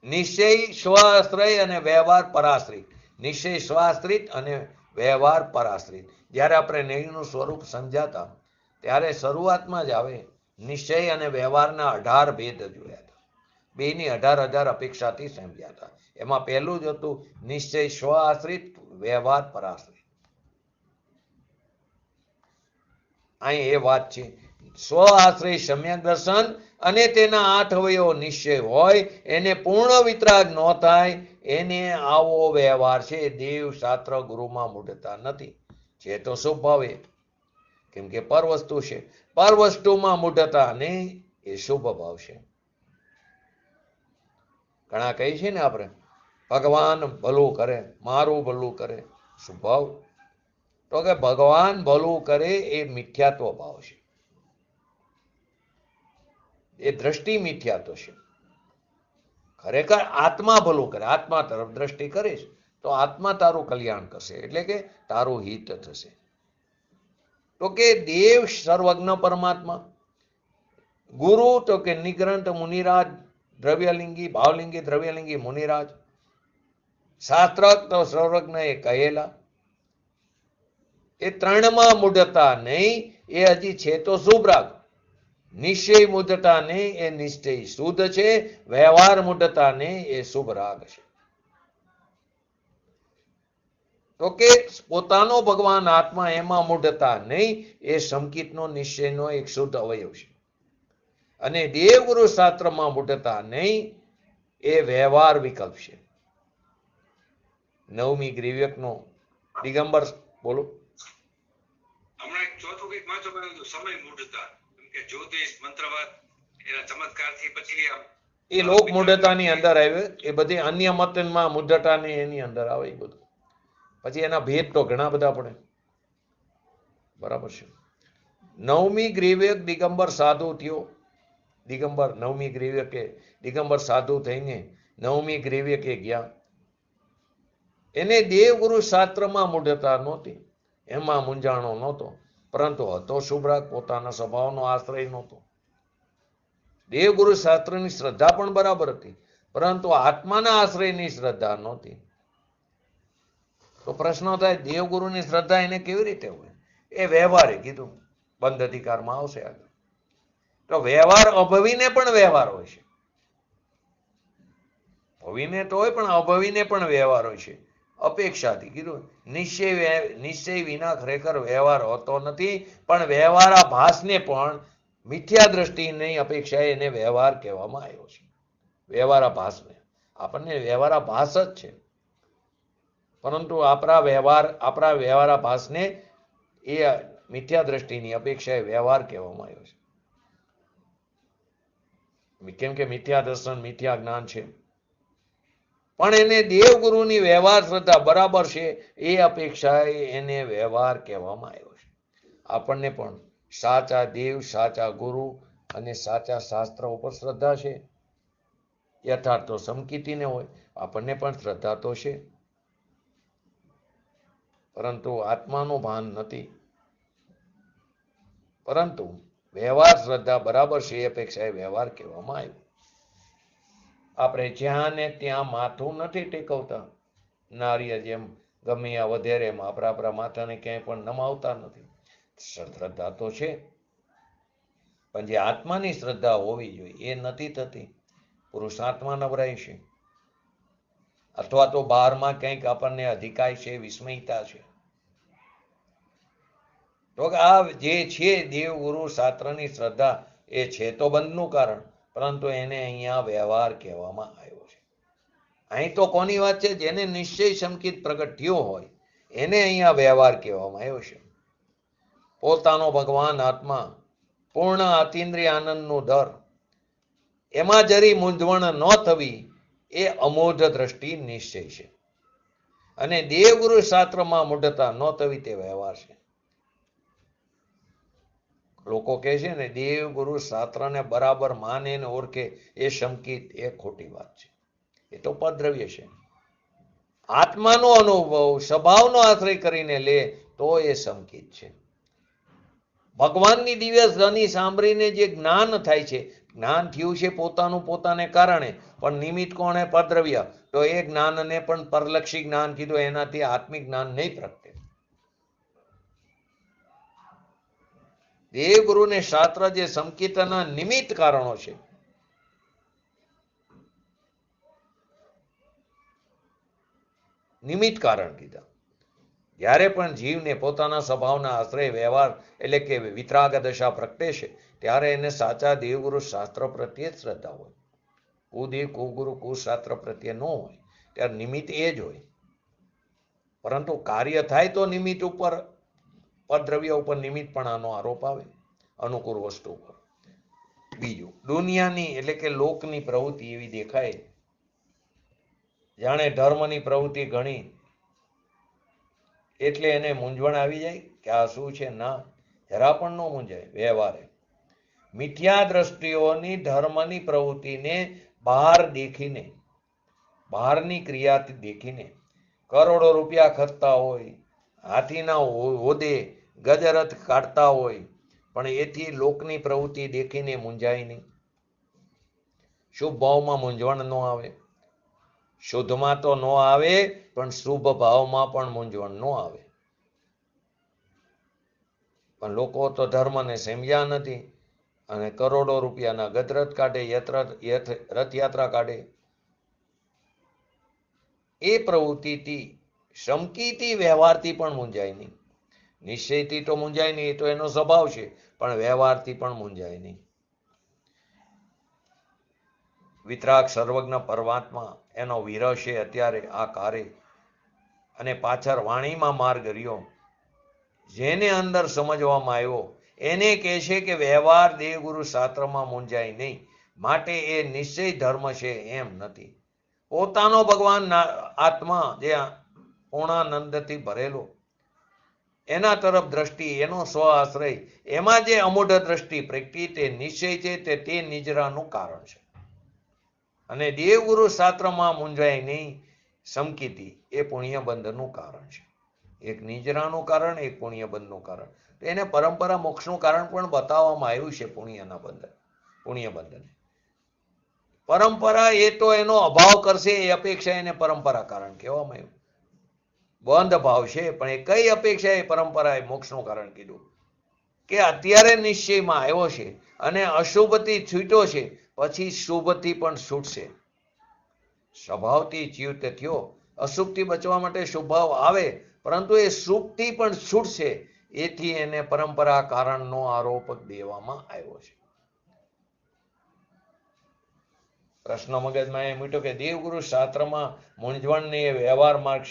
નિશ્ચય સ્વાશ્રય અને વ્યવહાર પરાશ્રિત. નિશ્ચય સ્વાશ્રિત અને વ્યવહાર પરાશ્રિત. જ્યારે આપણે નિર્ણયનું સ્વરૂપ સમજાતા ત્યારે શરૂઆતમાં જ આવે નિશ્ચય અને વ્યવહારના 18 ભેદ જોયા હતા. બેની 18,000 અપેક્ષાથી સમજ્યા હતા. એમાં પહેલું જ હતું નિશ્ચય સ્વ આશ્રિત, વ્યવહાર પરાશ્રિત. અહીં એ વાત છે. સ્વ આશ્રય સમ્યક દર્શન અને તેના 8 અવયવો નિશ્ચય હોય, એને પૂર્ણ વિતરાગ ન થાય, એને આવો વ્યવહાર છે. દેવ, શાસ્ત્ર, ગુરુમાં મૂઢતા નથી. છે તો શુભ ભાવે, કેમ કે પર વસ્તુ છે. પર વસ્તુમાં મૂઢતા નહીં, એ શુભ ભાવ છે. ઘણા કહી છે ને આપણે ભગવાન ભલું કરે, મારું ભલું કરે, શુભ ભાવ. તો કે ભગવાન ભલું કરે એ મિથ્યાત્વ ભાવ છે, એ દ્રષ્ટિ મિથ્યાત્વ છે. ખરેખર આત્મા ભલું કરે, આત્મા તરફ દ્રષ્ટિ કરીશ તો આત્મા તારું કલ્યાણ કરશે, એટલે કે તારું હિત થશે. તો કે દેવ સર્વજ્ઞ પરમાત્મા, ગુરુ તો કે નિગ્રંથ મુનિરાજ, દ્રવ્યલિંગી ભાવલિંગી દ્રવ્યલિંગી મુનિરાજ, શાસ્ત્ર તો સર્વજ્ઞ એ કહેલા. એ ત્રણમાં મૂઢતા નહીં, એ હજી છે તો શુભ રાગ. નિશ્ચય મૂઢતા નહીં, એ નિશ્ચય શુદ્ધ છે. વ્યવહાર મૂઢતા નહીં, એ શુભ રાગ છે. તો કે પોતાનો ભગવાન આત્મા એમાં મૂઢતા નહીં, એ સંકિતનો નિશ્ચયનો એક શુદ્ધ અવયવ છે. અને દેવગુરુ શાસ્ત્રમાં મૂઢતા નહીં, એ વ્યવહાર વિકલ્પ છે. નવમી ગ્રીવ્યકનો દિગંબર બોલો. હમણાં એક ચોથું કંઈક વાંચો સમય મૂઢતા, કે જ્યોતિષ મંત્રવાદ એના ચમત્કારથી પછી એ લોક મૂઢતાની અંદર આવે, એ બધી અન્ય મતમાં મૂઢતાની એની અંદર આવે એ બધું. પછી એના ભેદ તો ઘણા બધા પડે, બરાબર છે. નવમી ગ્રીવ્યક દિગંબર સાધુ થયો. દિગંબર નવમી ગ્રીવ્યકે દિગંબર સાધુ થઈને નવમી ગ્રીવ્યકે ગયા. એને દેવગુરુ શાસ્ત્રમાં મૂઢતા નહોતી, એમાં મૂંઝાણો નહોતો, પરંતુ હતો શુભરાગ, પોતાના સ્વભાવનો આશ્રય નહોતો. દેવગુરુ શાસ્ત્રની શ્રદ્ધા પણ બરાબર હતી, પરંતુ આત્માના આશ્રયની શ્રદ્ધા નહોતી. તો પ્રશ્ન થાય, દેવગુરુની શ્રદ્ધા એને કેવી રીતે હોય? એ વ્યવહારે કીધું, બંધ અધિકારમાં આવશે આગળ. તો વ્યવહાર અભવીને પણ વ્યવહાર હોય છે, ભવીને તો હોય પણ અભવીને પણ વ્યવહાર હોય છે. અપેક્ષાથી કીધું, નિશ્ચય વિના ખરેખર વ્યવહાર હોતો નથી, પણ વ્યવહારા ભાસને પણ મિથ્યા દ્રષ્ટિ નહીં અપેક્ષાએ એને વ્યવહાર કહેવામાં આવ્યો છે. વ્યવહારા ભાસને આપણને વ્યવહારા ભાસ જ છે, પરંતુ આપણા વ્યવહારા ભાસને એ મિથ્યા દ્રષ્ટિની અપેક્ષાએ વ્યવહાર કહેવામાં આવ્યો છે. કેમ કે મિથ્યા દર્શન મિથ્યા જ્ઞાન છે. પણ એને દેવગુરુની વ્યવહાર શ્રદ્ધા બરાબર છે, એ અપેક્ષાએ એને વ્યવહાર કહેવામાં આવ્યો છે. આપણને પણ સાચા દેવ, સાચા ગુરુ અને સાચા શાસ્ત્ર ઉપર શ્રદ્ધા છે. યથાર્થ તો સમકીતીને હોય, આપણને પણ શ્રદ્ધા તો છે, પરંતુ આત્માનું ભાન નથી. પરંતુ વ્યવહાર શ્રદ્ધા બરાબર છે, એ અપેક્ષાએ વ્યવહાર કહેવામાં આવ્યો. આપણે જ્યાં ને ત્યાં માથું નથી ટેકવતા, નારીએ જેમ ગમે આ વધેરે એમ આપણા માથાને ક્યાંય પણ નમાવતા નથી. શ્રદ્ધા તો છે, પણ જે આત્માની શ્રદ્ધા હોવી જોઈએ એ નથી થતી. પુરુષાર્થમાં નબળાઈ છે, અથવા તો બહારમાં કંઈક આપણને અધિકાય છે, વિસ્મયતા છે. તો આ જે છે દેવગુરુ શાસ્ત્રની શ્રદ્ધા, એ છે તો બંધનું કારણ, પરંતુ એને અહીંયા વ્યવહાર કહેવામાં આવ્યો છે. અહીં તો કોની વાત છે? જેને નિશ્ચય સંકિત પ્રગટ થયો હોય એને અહીંયા વ્યવહાર કહેવામાં આવ્યો છે. પોતાનો ભગવાન આત્મા, પૂર્ણ અતિન્દ્રિય આનંદનું દર, એમાં જરી મૂંઝવણ ન થવી, એ અમોઢ દ્રષ્ટિ નિશ્ચય છે. અને દેવગુરુ શાસ્ત્રમાં મૂઢતા ન થવી, તે વ્યવહાર છે. લોકો કહે છે ને દેવગુરુ શાસ્ત્રને બરાબર માને ને ઓળખે એ સંકિત, એ ખોટી વાત છે. એ તો પદ્રવ્ય છે. આત્માનો અનુભવ સ્વભાવનો આશ્રય કરીને લે તો એ સંકિત છે. ભગવાનની દિવ્ય ધ્વનિ સાંભળીને જે જ્ઞાન થાય છે, જ્ઞાન થયું છે પોતાનું પોતાને કારણે, પણ નિમિત્ત કોણે? પદ્રવ્ય. તો એ જ્ઞાનને પણ પરલક્ષી જ્ઞાન કીધું, એનાથી આત્મિક જ્ઞાન નહીં પ્રગટે. દેવગુરુ ને શાસ્ત્ર જે સંકિતના નિમિત્ત કારણો છે, નિમિત્ત કારણ કીધા. જ્યારે પણ જીવને પોતાના સ્વભાવના આશ્રય વ્યવહાર એટલે કે વિતરાગ દશા પ્રગટે છે, ત્યારે એને સાચા દેવગુરુ શાસ્ત્ર પ્રત્યે જ શ્રદ્ધા હોય. કુદેવ કુગુરુ કુશાસ્ત્ર પ્રત્યે ન હોય, ત્યારે નિમિત્ત એ જ હોય. પરંતુ કાર્ય થાય તો નિમિત્ત ઉપર, પદ્રવ્ય ઉપર નિમિત્ત પણ આનો આરોપ આવે, અનુકૂળ વસ્તુ ઉપર. બીજું, દુનિયાની એટલે કે લોકની પ્રવૃત્તિ એવી દેખાય, જાણે ધર્મની પ્રવૃત્તિ ઘણી એટલે એને મૂંઝવણ આવી જાય કે આ શું છે? ના, જરા પણ ન મૂંઝાય. વ્યવહારે મિથ્યા દ્રષ્ટિઓની ધર્મની પ્રવૃત્તિને બહાર દેખીને, બહારની ક્રિયાથી દેખીને કરોડો રૂપિયા ખર્ચતા હોય, હાથીના હોદે ગજરથ કાઢતા હોય, પણ એથી લોકની પ્રવૃત્તિ દેખીને મૂંઝાય નહીં. શુભ ભાવમાં મૂંઝવણ ન આવે. શુદ્ધમાં તો ન આવે, પણ શુભ ભાવમાં પણ મૂંઝવણ ન આવે. પણ લોકો તો ધર્મને સમજ્યા નથી અને કરોડો રૂપિયાના ગજરથ કાઢે, રથયાત્રા કાઢે. એ પ્રવૃત્તિથી સમકીથી વ્યવહારથી પણ મૂંઝાય નહીં. નિશ્ચયથી તો મૂંઝાય નહીં, એ તો એનો સ્વભાવ છે, પણ વ્યવહારથી પણ મૂંઝાય નહીં. વિતરાગ સર્વજ્ઞ પરમાત્મા એનો વિરહ છે અત્યારે આ કારે, અને પાછળ વાણીમાં માર્ગ રહ્યો. જેને અંદર સમજવામાં આવ્યો એને કહે છે કે વ્યવહાર દેવગુરુ શાસ્ત્રમાં મૂંઝાય નહીં, માટે એ નિશ્ચય ધર્મ છે એમ નથી. પોતાનો ભગવાન આત્મા જે પૂર્ણાનંદથી ભરેલો, એના તરફ દ્રષ્ટિ, એનો સ્વ આશ્રય, એમાં જે અમૂઢ દ્રષ્ટિ પ્રગટી તે નિશ્ચય છે, તે નિજરાનું કારણ છે. અને દેવગુરુ શાસ્ત્રમાં મૂંઝાય નહીં સમકીતી, એ પુણ્યબંધનું કારણ છે. એક નિજરાનું કારણ, એક પુણ્યબંધનું કારણ. એને પરંપરા મોક્ષનું કારણ પણ બતાવવામાં આવ્યું છે. પુણ્યબંધને પરંપરા એ તો એનો અભાવ કરશે એ અપેક્ષા એને પરંપરા કારણ કહેવામાં આવ્યું. બંધ ભાવ છે, પણ એ કઈ અપેક્ષા એ પરંપરાએ મોક્ષનું કારણ કીધું કે અત્યારે નિશ્ચયમાં આવ્યો છે અને અશુભથી છૂટ્યો છે, પછી શુભથી પણ છૂટશે. સ્વભાવથી ચ્યુત થયો, અશુભથી બચવા માટે શુભ ભાવ આવે, પરંતુ એ શુભથી પણ છૂટશે. એથી એને પરંપરા કારણનો આરોપ દેવામાં આવ્યો છે. પ્રશ્ન મગજમાં એ મૂક્યો કે દેવગુરુ શાસ્ત્રમાં મૂંઝવણને એ વ્યવહાર માર્ગ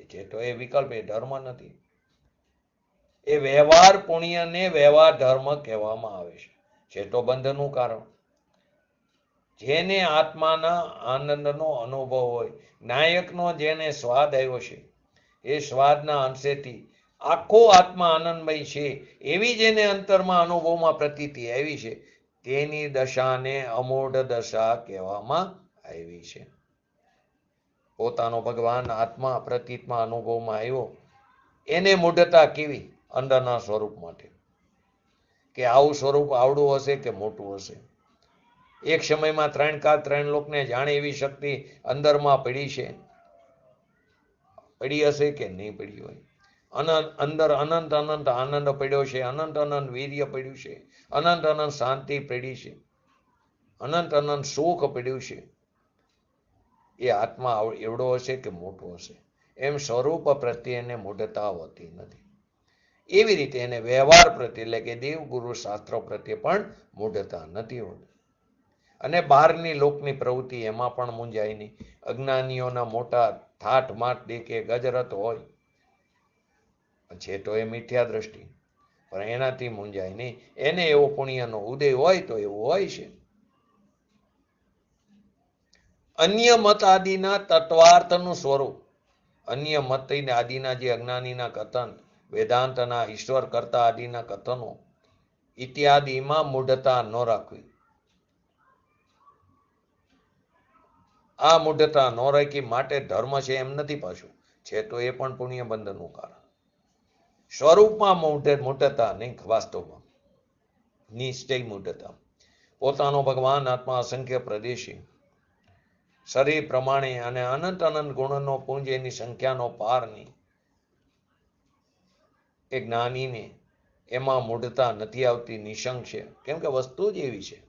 છે, તો એ વિકલ્પ, એ ધર્મ નથી. એ વ્યવહાર પુણ્યને વ્યવહાર ધર્મ કહેવામાં આવે છે તો બંધનું કારણ. જેને આત્માના આનંદનો અનુભવ હોય, નાયકનો જેને સ્વાદ આવ્યો છે, એ સ્વાદના અંશેથી આખો આત્મા આનંદમય છે, એવી જેને અંતરમાં અનુભવમાં પ્રતીતિ આવી છે, તેની દશાને અમૂઢ દશા કહેવામાં આવી છે. પોતાનો ભગવાન આત્મા પ્રતીતમાં અનુભવમાં આવ્યો, એને મૂઢતા કેવી? અંદરના સ્વરૂપ માટે, કે આવું સ્વરૂપ આવડું હશે કે મોટું હશે. એક સમયમાં 3 કાળ 3 લોકને જાણે એવી શક્તિ અંદરમાં પડી છે. પડી હશે કે નહીં પડી હોય? અંદર અનંત અનંત આનંદ પડ્યો છે, અનંત અનંત વીર્ય પડ્યું છે, અનંત અનંત શાંતિ પડી છે, અનંત અનંત સુખ પડ્યું છે. એ આત્મા એવડો હશે કે મોટો હશે? એમ સ્વરૂપ પ્રત્યે એને મૂઢતા હોતી નથી. એવી રીતે એને વ્યવહાર પ્રત્યે, એટલે કે દેવગુરુ શાસ્ત્ર પ્રત્યે પણ મૂઢતા નથી હોતી. અને બહારની લોકની પ્રવૃત્તિ એમાં પણ મૂંઝાય નહીં. અજ્ઞાનીઓના મોટા ઠાઠ માઠ દેખે ગજરથ હોય છે તો એ મિથ્યા દ્રષ્ટિ, પણ એનાથી મૂંઝાય નહીં. એને એવો પુણ્યનો ઉદય હોય તો એવું હોય છે. અન્ય મત આદિના તત્વાર્થનું સ્વરૂપ, અન્ય મત આદિના જે અજ્ઞાનીના કથન, વેદાંતના ઈશ્વર કરતા આદિના કથનો ઇત્યાદિમાં મૂઢતા ન રાખવી. આ મૂઢતા ન રાખી માટે ધર્મ છે એમ નથી. પાછું છે તો એ પણ પુણ્યબંધનું કારણ. સ્વરૂપમાં મૂઢતા નહીં, વાસ્તવમાં નિશ્ચય મૂઢતા. પોતાનો ભગવાન આત્મા અસંખ્ય પ્રદેશી, શરીર પ્રમાણે અને અનંત અનંત ગુણનો પુંજ, એની સંખ્યાનો પાર નહીં. એ જ્ઞાનીને એમાં મૂઢતા નથી આવતી, નિશંક છે. કેમ કે વસ્તુ જ એવી છે.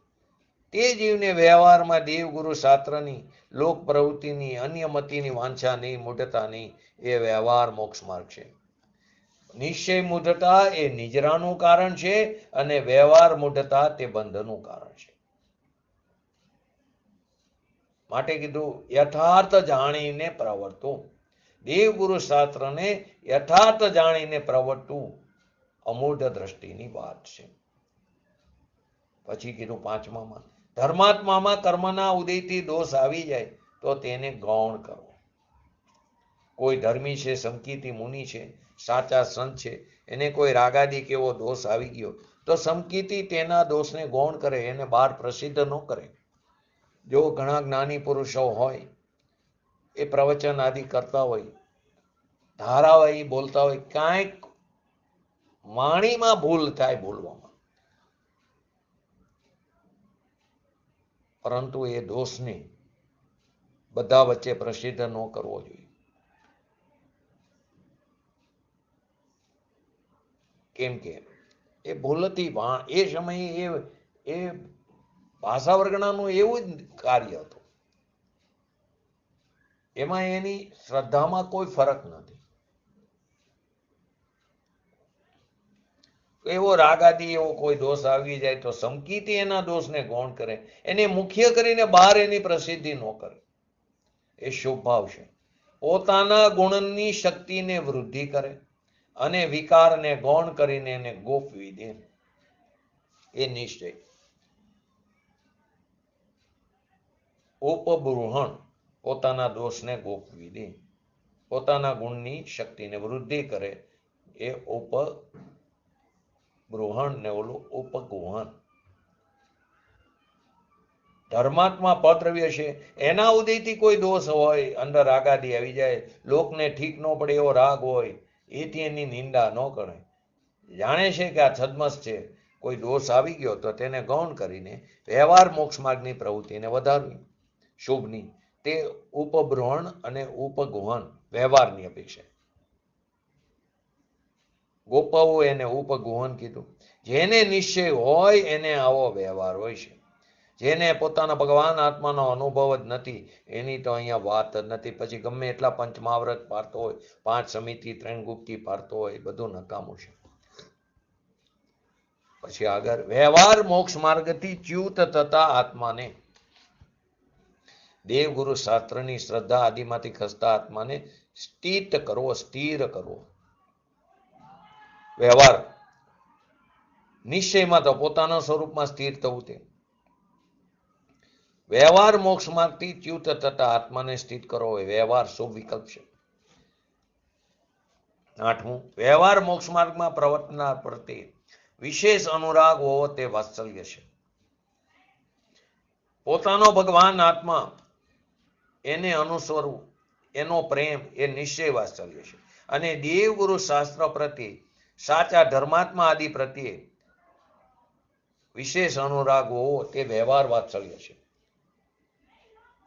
તે જીવને વ્યવહારમાં દેવગુરુ શાસ્ત્રની, લોક પ્રવૃત્તિની, અન્ય મતિની વાંછા નહીં, મૂઢતા નહીં. એ વ્યવહાર મોક્ષ માર્ગ છે. નિશ્ચય મૂઢતા એ નિજરાનું કારણ છે, અને વ્યવહાર મૂઢતા તે બંધનું કારણ છે. માટે કીધું યથાર્થ જાણીને પ્રવર્તવું. દેવગુરુ શાસ્ત્રને યથાર્થ જાણીને પ્રવર્તવું અમૂઢ દ્રષ્ટિની વાત છે. પછી કીધું 5માં, ધર્માત્મામાં કર્મના ઉદયથી દોષ આવી જાય તો તેને ગૌણ કરવો. કોઈ ધર્મી છે, સંકિતી મુનિ છે, સાચા સંત છે, એને કોઈ રાગાદી કેવો દોષ આવી ગયો તો સંકિતી તેના દોષને ગૌણ કરે, એને બહાર પ્રસિદ્ધ ન કરે. જો ઘણા જ્ઞાની પુરુષો હોય, એ પ્રવચન આદિ કરતા હોય, ધારાવાહી બોલતા હોય, કાંઈક વાણીમાં ભૂલ થાય બોલવામાં, પરંતુ એ દોષને બધા વચ્ચે પ્રસિદ્ધ ન કરવો જોઈએ. કેમ કે એ ભૂલથી એ સમયે એ ભાષા વર્ગણાનું એવું જ કાર્ય હતું. એમાં એની શ્રદ્ધામાં કોઈ ફરક નથી. એવો રાગાદી એવો કોઈ દોષ આવી જાય તો સંકિતી એના દોષને ગૌણ કરે, એને મુખ્ય કરીને બહાર એની પ્રસિદ્ધિ ન કરે. એ શુભ ભાવ છે. પોતાના ગુણની શક્તિને વૃદ્ધિ કરે અને વિકારને ગૌણ કરીને એને ગોપવી દે, એ નિશ્ચય. ઉપબૃહણ, પોતાના દોષને ગોપવી દે, પોતાના ગુણની શક્તિને વૃદ્ધિ કરે, એ ઉપબૃહણ ને ઓલું ઉપગુહન. ધર્માત્મા પદ્રવ્ય છે, એના ઉદયથી કોઈ દોષ હોય, અંદર રાગાદી આવી જાય, લોકને ઠીક ન પડે એવો રાગ હોય, એથી એની નિંદા ન કરે. જાણે છે કે આ છદ્મસ છે, કોઈ દોષ આવી ગયો તો તેને ગૌણ કરીને વ્યવહાર મોક્ષ માર્ગની પ્રવૃત્તિને વધારવી, શુભની. તે ઉપબ્રહણ અને ઉપગુહન, વ્યવહારની અપેક્ષા. ગોપાવું એને ઉપગુહન કીધું. જેને નિશ્ચય હોય એને આવો વ્યવહાર હોય છે. જેને પોતાના ભગવાન આત્માનો અનુભવ જ નથી, એની તો અહીંયા વાત જ નથી. પછી ગમે એટલા પંચમહાવ્રત પાડતો હોય, 5 સમિતિ 3 ગુપ્તી પાડતો હોય, બધું નકામું છે. પછી આગળ વ્યવહાર મોક્ષ માર્ગથી ચ્યુત થતા આત્માને, દેવગુરુ શાસ્ત્રની શ્રદ્ધા આદિમાંથી ખસતા આત્માને સ્થિત કરવો, સ્થિર કરવો. વ્યવહાર નિશ્ચયમાં તો પોતાના સ્વરૂપમાં સ્થિર થવું. તે વ્યવહાર મોક્ષ માર્ગથી ચ્યુત થતા આત્માને સ્થિત કરવો હોય. વ્યવહાર શુભ વિકલ્પ છે. 8મું, વ્યવહાર મોક્ષ માર્ગમાં પ્રવર્તનાર પ્રત્યે વિશેષ અનુરાગ હોવો તે વાત્સલ્ય છે. પોતાનો ભગવાન આત્મા એને અનુસરવું, એનો પ્રેમ એ નિશ્ચય વાત્સલ્ય છે. અને દેવગુરુ શાસ્ત્ર પ્રત્યે, સાચા ધર્માત્મા આદિ પ્રત્યે વિશેષ અનુરાગ હોવો તે વ્યવહાર વાત્સલ્ય છે.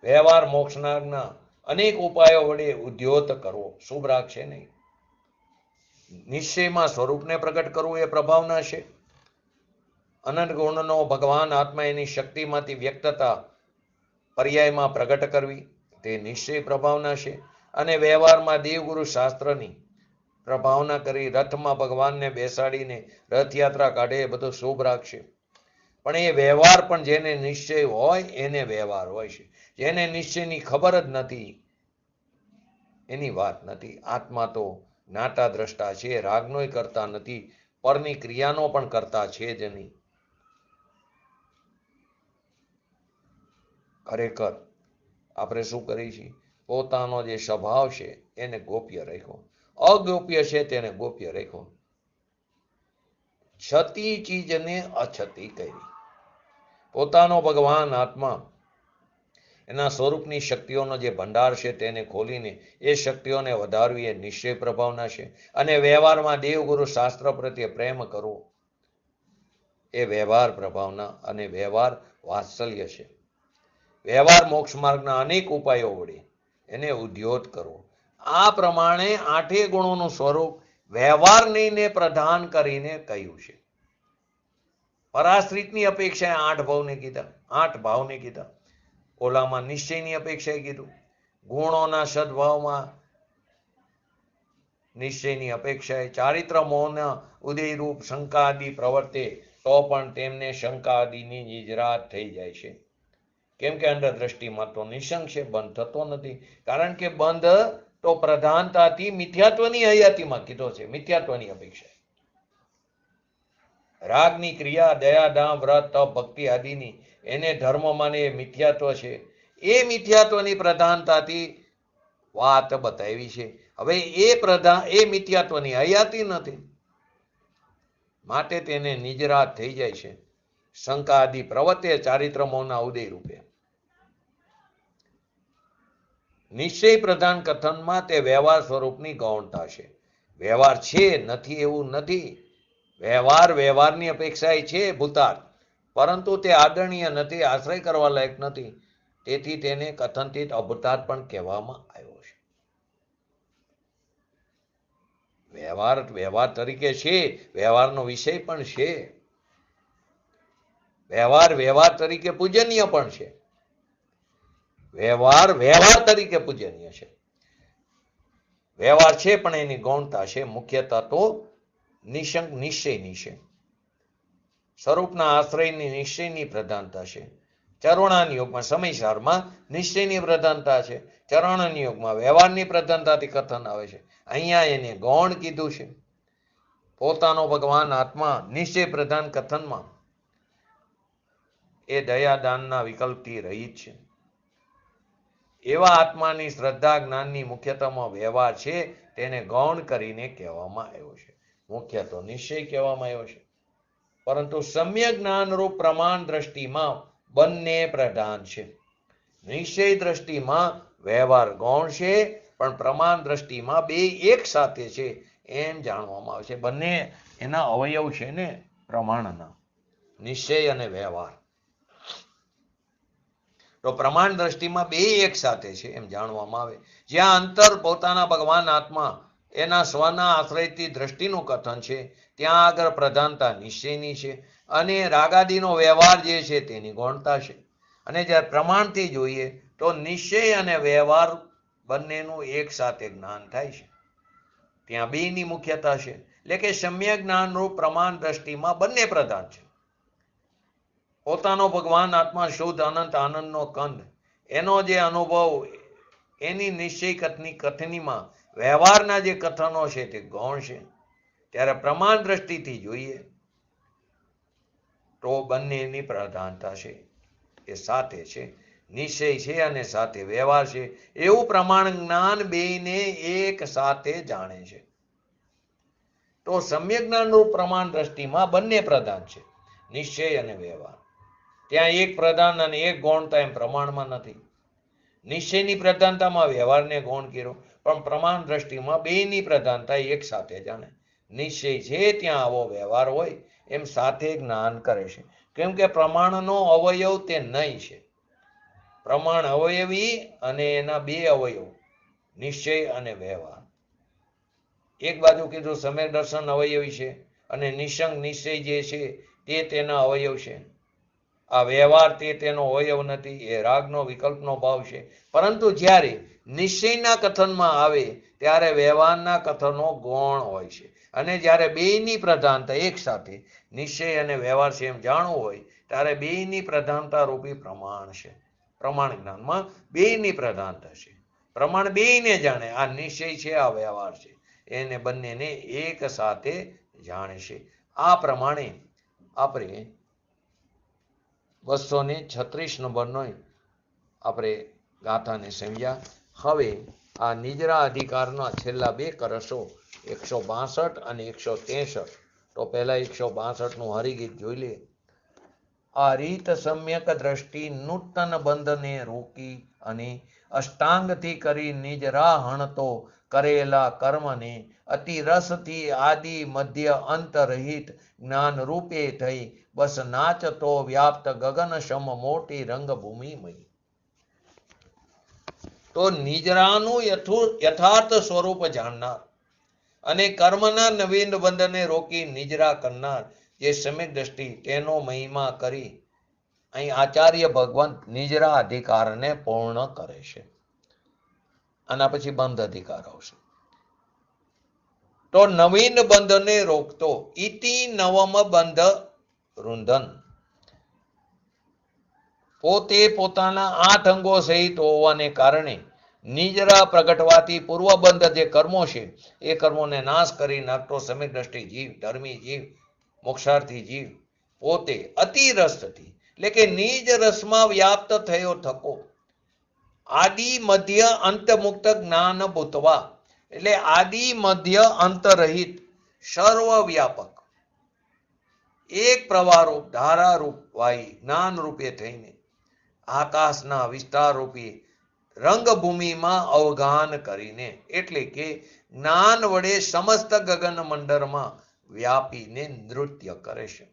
વ્યવહાર મોક્ષના અનેક ઉપાયો વડે ઉદ્યોત કરવો, શુભ રાગ છે નહીં. નિશ્ચયમાં સ્વરૂપને પ્રગટ કરવું એ પ્રભાવના છે. અનંત ગુણનો ભગવાન આત્મા એની શક્તિમાંથી વ્યક્તતા પર્યાયમાં પ્રગટ કરવી તે નિશ્ચય પ્રભાવના છે. અને વ્યવહારમાં દેવગુરુ શાસ્ત્રની પ્રભાવના કરી રથમાં ભગવાનને બેસાડીને રથયાત્રા કાઢે, એ બધું શુભ રાગ છે. પણ એ વ્યવહાર પણ જેને નિશ્ચય હોય એને વ્યવહાર હોય છે. જેને નિશ્ચયની ખબર જ નથી એની વાત નથી. આત્મા તો જ્ઞાતા દ્રષ્ટા છે, રાગનોય કરતા નથી, પરની ક્રિયાનો પણ કરતા છે જ નહીં. ખરેખર આપણે શું કરીએ છીએ? પોતાનો જે સ્વભાવ છે એને ગોપ્ય રાખ્યો, અગોપ્ય છે તેને ગોપ્ય રાખ્યો. છતી ચીજને અછતી કરી. પોતાનો ભગવાન આત્મા એના સ્વરૂપની શક્તિઓનો જે ભંડાર છે તેને ખોલીને એ શક્તિઓને વધારવી એ નિશ્ચય પ્રભાવના છે. અને વ્યવહારમાં દેવગુરુ શાસ્ત્ર પ્રત્યે પ્રેમ કરવો એ વ્યવહાર પ્રભાવના અને વ્યવહાર વાત્સલ્ય છે. વ્યવહાર મોક્ષ માર્ગના અનેક ઉપાયો વડે એને ઉદ્યોત કરવો. આ પ્રમાણે 8 ગુણોનું સ્વરૂપ વ્યવહારને પ્રધાન કરીને કહ્યું છે. પરાશ્રિતની અપેક્ષાએ 8 ભાવને કીધા, 8 ભાવને કીધા. ઓલામાં નિશ્ચયની અપેક્ષાએ કીધું. ગુણોના સદભાવમાં નિશ્ચયની અપેક્ષાએ. ચારિત્ર મોહના ઉદયરૂપ શંકા આદિ પ્રવર્તે તો પણ તેમને શંકા આદિની નિજરાત થઈ જાય છે. કેમ કે અંદર દ્રષ્ટિમાં તો નિશંક છે, બંધ થતો નથી. કારણ કે બંધ તો પ્રધાનતાથી મિથ્યાત્વની હયાતીમાં કીધો છે, મિથ્યાત્વની અપેક્ષા. રાગની ક્રિયા, દયા, દામ, વ્રત, તપ, ભક્તિ આદિની એને ધર્મ માને મિથ્યાત્વ છે. એ મિથ્યાત્વની પ્રધાનતાથી વાત બતાવી છે. હવે એ મિથ્યાત્વની હયાતી નથી, માટે તેને નિજરાત થઈ જાય છે. શંકા આદિ પ્રવર્તે ચારિત્રમોના ઉદય રૂપે. નિશ્ચય પ્રધાન કથનમાં તે વ્યવહાર સ્વરૂપની ગૌણતા છે. વ્યવહાર છે, નથી એવું નથી. વ્યવહારની અપેક્ષા છે ભૂતાર્થ, પરંતુ તે આદરણીય નથી, આશ્રય કરવા લાયક નથી. તેથી તેને કથનથી અભૂતાર્થ પણ કહેવામાં આવ્યો છે. વ્યવહાર તરીકે છે, વ્યવહારનો વિષય પણ છે. વ્યવહાર તરીકે પૂજનીય પણ છે. વ્યવહાર તરીકે પૂજનીય છે. વ્યવહાર છે પણ એની ગૌણતા છે. મુખ્યતઃ તો નિશંક નિશ્ચયની છે. સ્વરૂપના આશ્રયની નિશ્ચયની પ્રધાનતા છે. ચરણાની યોગમાં સમયસારમાં નિશ્ચયની પ્રધાનતા છે. ચરણની યોગમાં વ્યવહારની પ્રધાનતાથી કથન આવે છે. અહીંયા એને ગૌણ કીધું છે. પોતાનો ભગવાન આત્મા નિશ્ચય પ્રધાન કથનમાં એ દયાદાનના વિકલ્પથી રહિત છે. એવા આત્માની શ્રદ્ધા જ્ઞાનની મુખ્યતમાં વ્યવહાર છે, તેને ગૌણ કરીને કહેવામાં આવ્યો છે. મુખ્ય તો નિશ્ચય કહેવામાં આવ્યો છે, પરંતુ સમ્યક જ્ઞાનરૂપ પ્રમાણ દ્રષ્ટિમાં બંને પ્રધાન છે. નિશ્ચય દ્રષ્ટિમાં વ્યવહાર ગૌણ છે, પણ પ્રમાણ દ્રષ્ટિમાં બે એક સાથે છે એમ જાણવામાં આવે છે. બંને એના અવયવ છે ને પ્રમાણના, નિશ્ચય અને વ્યવહાર. તો પ્રમાણ દ્રષ્ટિમાં બે એક સાથે છે એમ જાણવામાં આવે. જ્યાં અંતર પોતાના ભગવાન આત્મા એના સ્વના આશ્રયથી દ્રષ્ટિનું કથન છે, ત્યાં આગળ પ્રધાનતા નિશ્ચયની છે અને રાગાદીનો વ્યવહાર જે છે તેની ગૌણતા છે. અને જ્યારે પ્રમાણથી જોઈએ તો નિશ્ચય અને વ્યવહાર બંનેનું એક સાથે જ્ઞાન થાય છે. ત્યાં બેની મુખ્યતા છે. એટલે કે સમ્યક જ્ઞાનરૂપ પ્રમાણ દ્રષ્ટિમાં બંને પ્રધાન છે. પોતાનો ભગવાન આત્મા શુદ્ધ અનંત આનંદનો કંદ, એનો જે અનુભવ, એની નિશ્ચય કથનીમાં વ્યવહારના જે કથનો છે તે ગૌણ છે. ત્યારે પ્રમાણ દ્રષ્ટિથી જોઈએ તો બંનેની પ્રધાનતા છે, એ સાથે છે. નિશ્ચય છે અને સાથે વ્યવહાર છે, એવું પ્રમાણ જ્ઞાન બેને એક સાથે જાણે છે. તો સમ્યક જ્ઞાનરૂપ પ્રમાણ દ્રષ્ટિમાં બંને પ્રધાન છે, નિશ્ચય અને વ્યવહાર. ત્યાં એક પ્રધાન અને એક ગૌણતા એમ પ્રમાણમાં નથી. નિશ્ચયની પ્રધાનતામાં વ્યવહારને ગૌણ કર્યો, પણ પ્રમાણ દ્રષ્ટિમાં બેની પ્રધાનતા એક સાથે જાણે. નિશ્ચય છે ત્યાં આવો વ્યવહાર હોય એમ સાથે જ્ઞાન કરે છે. કેમ કે પ્રમાણનો અવયવ તે નહીં છે. પ્રમાણ અવયવી અને એના બે અવયવ નિશ્ચય અને વ્યવહાર. એક બાજુ કીધું સમ્યક દર્શન અવયવી છે અને નિશંક નિશ્ચય જે છે તે તેના અવયવ છે. આ વ્યવહાર તે તેનો અવયવ નથી, એ રાગનો વિકલ્પનો ભાવ છે. પરંતુ જ્યારે નિશ્ચયના કથનમાં આવે ત્યારે વ્યવહારના કથનો ગૌણ હોય છે. અને જ્યારે બેની પ્રધાનતા એક સાથે નિશ્ચય અને વ્યવહાર છે એમ જાણવું હોય ત્યારે બેની પ્રધાનતા રૂપી પ્રમાણ છે. પ્રમાણ જ્ઞાનમાં બેની પ્રધાનતા છે. પ્રમાણ બેને જાણે. આ નિશ્ચય છે, આ વ્યવહાર છે, એને બંનેને એક સાથે જાણે છે. આ પ્રમાણે આપણે 236 નંબરનો આપણે ગાથાને સમજ્યા. હવે આ નિજરા અધિકારના છેલ્લા બે કરશો 162 અને 163. તો પહેલા 162નું હરિગીત જોઈ લે. આ રીત સમ્યક દ્રષ્ટિ નૂતન બંધને રોકી અને અષ્ટાંગથી કરી નિજરા હણતો કરેલા કર્મને અતિ રસથી આદિ મધ્ય અંત રહિત જ્ઞાન રૂપે થઈ બસ નાચતો વ્યાપ્ત ગગન સમ મોટી રંગભૂમિમય. તો નિજરાનું યથાર્થ સ્વરૂપ જાણનાર અને કર્મના નવીન બંધને રોકી નિજરા કરનાર જે સમ્યક દ્રષ્ટિ, તેનો મહિમા કરી અહીં આચાર્ય ભગવંત નિજરા અધિકારને પૂર્ણ કરે છે. આના પછી બંધ અધિકાર આવશે. તો નવીન બંધને રોકતો ઇતિ નવમ બંધ રુંધન. પોતે પોતાના 8 અંગો સહિત હોવાને કારણે નિજરા પ્રગટવાથી પૂર્વબંધ જે કર્મો છે એ કર્મોને નાશ કરી નાખતો સમ્યક દ્રષ્ટિ જીવ, ધર્મી જીવ, મોક્ષાર્થી જીવ પોતે અતિ રસથી, એટલે કે નિજ રસમાં વ્યાપ્ત થયો થકો આદિ મધ્ય અંત મુક્ત જ્ઞાન ભૂતવા, એટલે આદિ મધ્ય અંતરહિત સર્વવ્યાપક એક પ્રવાહરૂપ ધારારૂપ વાહી જ્ઞાન રૂપે થઈને આકાશના વિસ્તાર રૂપી રંગભૂમિમાં અવગાન કરીને એટલે કે જ્ઞાન વડે સમસ્ત ગગન મંડળમાં વ્યાપીને નૃત્ય કરે છે.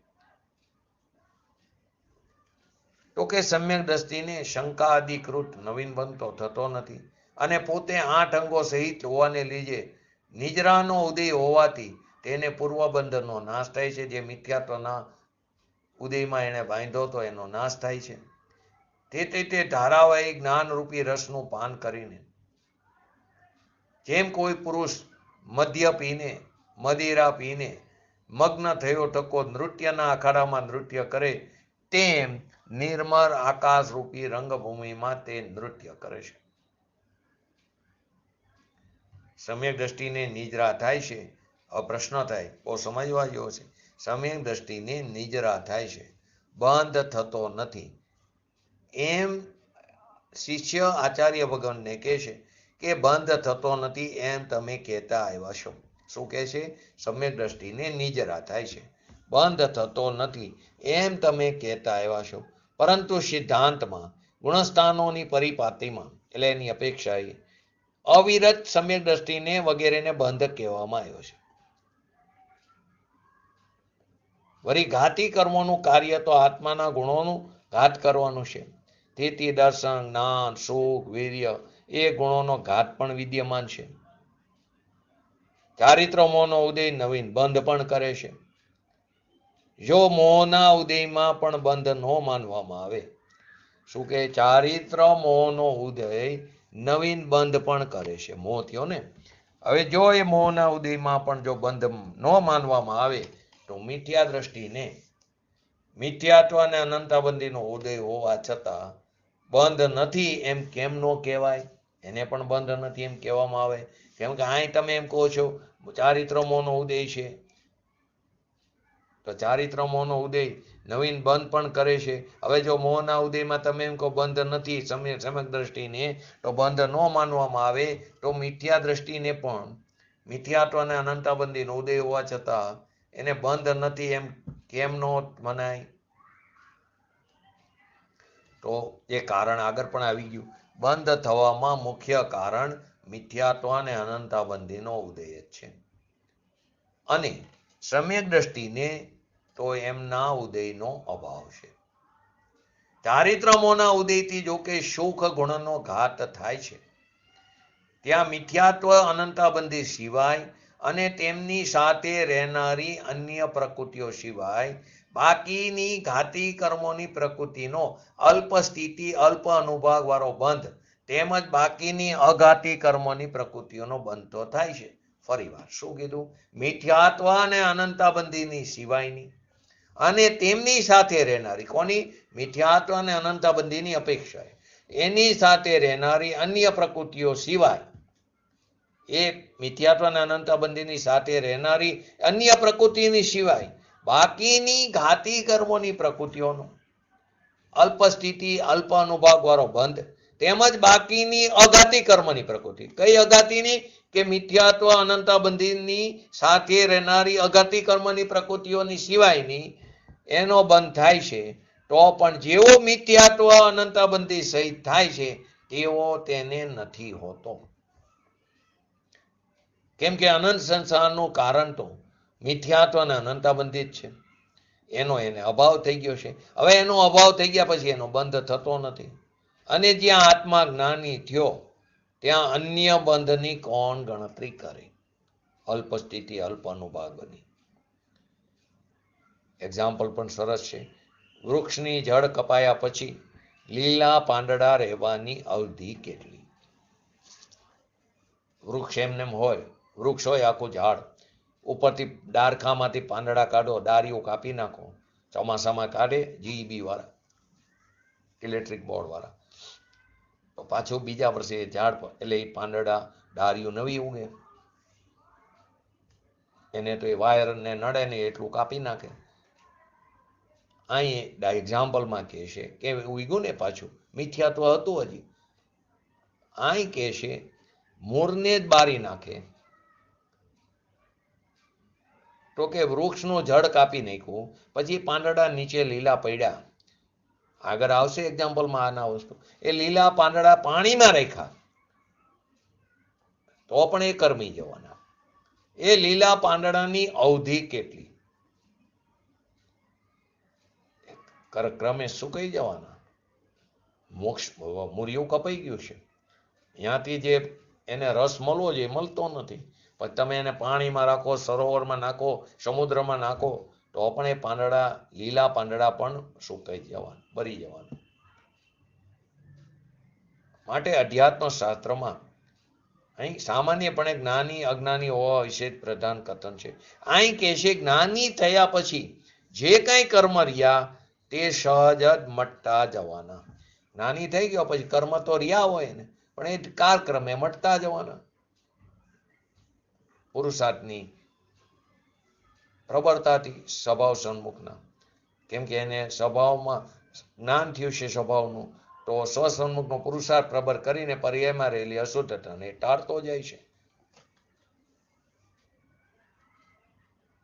તો કે સમ્યક દ્રષ્ટિને શંકાધિકૃત નવીન બનતો થતો નથી અને પોતે 8 અંગો સહિત હોવાને લીધે નિજરાનો ઉદય હોવાથી તેને પૂર્વબંધનો નાશ થાય છે. જે મિથ્યાત્વના ઉદયમાં એને બાંધ્યો તો એનો નાશ થાય છે. તે ધારાવાહી જ્ઞાનરૂપી રસનું પાન કરીને જેમ કોઈ પુરુષ મદ્ય પીને મદિરા પીને મગ્ન થયો ટકો નૃત્યના અખાડામાં નૃત્ય કરે તેમ નિર્મળ આકાશરૂપી રંગભૂમિમાં તે નૃત્ય કરે છે. સમ્યક દ્રષ્ટિને નિજરા થાય છે. હવે પ્રશ્ન થાય, બહુ સમજવા જેવો છે. સમ્યક દ્રષ્ટિને નિજરા થાય છે, બંધ થતો નથી. એમ શિષ્ય આચાર્ય ભગવાનને કહે છે કે બંધ થતો નથી એમ તમે કહેતા આવ્યા છો. શું કહે છે? સમ્યક દ્રષ્ટિને નિજરા થાય છે, બંધ થતો નથી એમ તમે કહેતા આવ્યા છો. પરંતુ સિદ્ધાંતમાં ગુણસ્થાનોની પરિપાટીમાં એટલે એની અપેક્ષાએ અવિરત સમ્યક દ્રષ્ટિને વગેરેને બંધ કહેવામાં આવ્યો છે. વળી ઘાતી કર્મોનું કાર્ય તો આત્માના ગુણોનું ઘાત કરવાનું છે. તેથી દર્શન, જ્ઞાન, સુખ, વીર્ય એ ગુણોનો ઘાત પણ વિદ્યમાન છે. ચારિત્ર મોહનો ઉદય નવીન બંધ પણ કરે છે. જો મોહના ઉદયમાં પણ બંધ ન માનવામાં આવે, શું કે ચારિત્ર મોહનો ઉદય નવીન બંધ પણ કરે છે. મોહ થયો ને. હવે જો એ મોહના ઉદયમાં પણ જો બંધ ન માનવામાં આવે તો મિથ્યા દ્રષ્ટિને મિથ્યાત્વ અને અનંતાબંધીનો ઉદય હોવા છતાં બંધ નથી એમ કેમ ન કહેવાય? એને પણ બંધ નથી એમ કહેવામાં આવે. કેમ કે અહીં તમે એમ કહો છો ચારિત્ર મોહનો ઉદય છે, તો ચારિત્ર મોહનો ઉદય નવીન બંધ પણ કરે છે. હવે જો મોહના ઉદયમાં તમે એમ કહો બંધ નથી સમ્યક દ્રષ્ટિને, તો બંધ ન માનવામાં આવે તો મિથ્યા દ્રષ્ટિને પણ મિથ્યાત્વ અને અનંતાબંધીનો ઉદય હોવા છતાં એને બંધ નથી એમ કેમ ન મનાય? તો એ કારણ આગળ પણ આવી ગયું. બંધ થવામાં મુખ્ય કારણ મિથ્યાત્વ અને અનંતાબંધીનો ઉદય જ છે. અને સમ્યક દ્રષ્ટિને તો એમના ઉદયનો અભાવ છે. ચારિત્ર મોહના ઉદયથી જો કે સુખ ગુણનો ઘાત થાય છે, ત્યાં મિથ્યાત્વ અનંતાબંધી સિવાય અને તેમની સાથે રહેનારી અન્ય પ્રકૃતિઓ સિવાય બાકીની ઘાતી કર્મોની પ્રકૃતિનો અલ્પ સ્થિતિ અલ્પ અનુભાગ વાળો બંધ તેમજ બાકીની અઘાતી કર્મોની પ્રકૃતિઓનો બંધ તો થાય છે. ફરીવાર શું કીધું? મિથ્યાત્વ અને અનંતાબંધીની સિવાયની અને તેમની સાથે રહેનારી, કોની? મિથ્યાત્વ અને અનંતાબંધીની અપેક્ષાએ એની સાથે રહેનારી અન્ય પ્રકૃતિઓ સિવાય, એ મિથ્યાત્વ અને અનંતાબંધીની સાથે રહેનારી અન્ય પ્રકૃતિની સિવાય બાકીની ઘાતી કર્મોની પ્રકૃતિઓનો અલ્પ સ્થિતિ અલ્પ અનુભાગ વાળો બંધ તેમજ બાકીની અઘાતી કર્મની પ્રકૃતિ. કઈ અઘાતીની? કે મિથ્યાત્વ અનંતાબંધીની સાથે રહેનારી અઘાતી કર્મની પ્રકૃતિઓની સિવાયની એનો બંધ થાય છે. તો પણ જેવો મિથ્યાત્વ અનંતાબંધી સહિત થાય છે તેવો તેને નથી હોતો. કેમ કે અનંત સંસારનું કારણ તો મિથ્યાત્વ અને અનંતાબંધી જ છે. એનો એને અભાવ થઈ ગયો છે. હવે એનો અભાવ થઈ ગયા પછી એનો બંધ થતો નથી. અને જ્યાં આત્મા જ્ઞાની થયો ત્યાં અન્ય બંધની કોણ ગણતરી કરે? અલ્પ સ્થિતિ અલ્પ અનુભાગની. એક્ઝામ્પલ પણ સરસ છે. વૃક્ષની જળ કપાયા પછી લીલા પાંદડા રહેવાની અવધિ કેટલી? વૃક્ષ એમને હોય, વૃક્ષ હોય આખું ઝાડ, ઉપરથી ડારખામાંથી પાંદડા કાઢો, ડાળીઓ કાપી નાખો, ચોમાસામાં કાઢે જીઈબી વાળા, ઇલેક્ટ્રિક બોર્ડ વાળા, તો પાછું બીજા વર્ષે ઝાડ પર એટલે એ પાંદડા ડાળીઓ નવી ઉગે. એને તો એ વાયરને નડે નહીં એટલું કાપી નાખે. અહીં એક્ઝામ્પલમાં કહે છે કે ઉગ્યું ને પાછું, મિથ્યાત્વ હતું હજી. અહીં કહે છે મૂળને જ બારી નાખે તો કે વૃક્ષનું જડ કાપી નાખ્યું, પછી પાંદડા નીચે લીલા પડ્યા. આગળ આવશે એક્ઝામ્પલમાં આના વસ્તુ. એ લીલા પાંદડા પાણીમાં રાખ્યા તો પણ એ કરમી જવાના. એ લીલા પાંદડાની અવધિ કેટલી? ક્રમે સુકાઈ જવાના. મોક્ષ મૂળિયું કપાઈ ગયું છે. ત્યાંથી જે એને રસ મળવો જોઈએ મળતો નથી. પછી તમે એને પાણીમાં રાખો, સરોવરમાં નાખો, સમુદ્રમાં નાખો તો પણ એ પાંદડા, લીલા પાંદડા પણ સુકાઈ જવાના, બળી જવાના. માટે અધ્યાત્મ શાસ્ત્રમાં અહીં સામાન્યપણે જ્ઞાની અજ્ઞાની હોવા વિશે જ પ્રધાન કથન છે. અહીં કે છે જ્ઞાની થયા પછી જે કંઈ કર્મ રહ્યા તે સહજ જ મટતા જવાના. જ્ઞાની થઈ ગયો પછી કર્મ તો રહ્યા હોય ને, પણ એ કાળક્રમે મટતા જવાના. પુરુષાર્થની પ્રબળતાથી સ્વભાવ સન્મુખના, કેમ કે એને સ્વભાવમાં જ્ઞાન થયું છે સ્વભાવનું, તો સ્વસન્મુખનો પુરુષાર્થ પ્રબળ કરીને પર્યાયમાં રહેલી અશુદ્ધતાને ટાળતો જાય છે.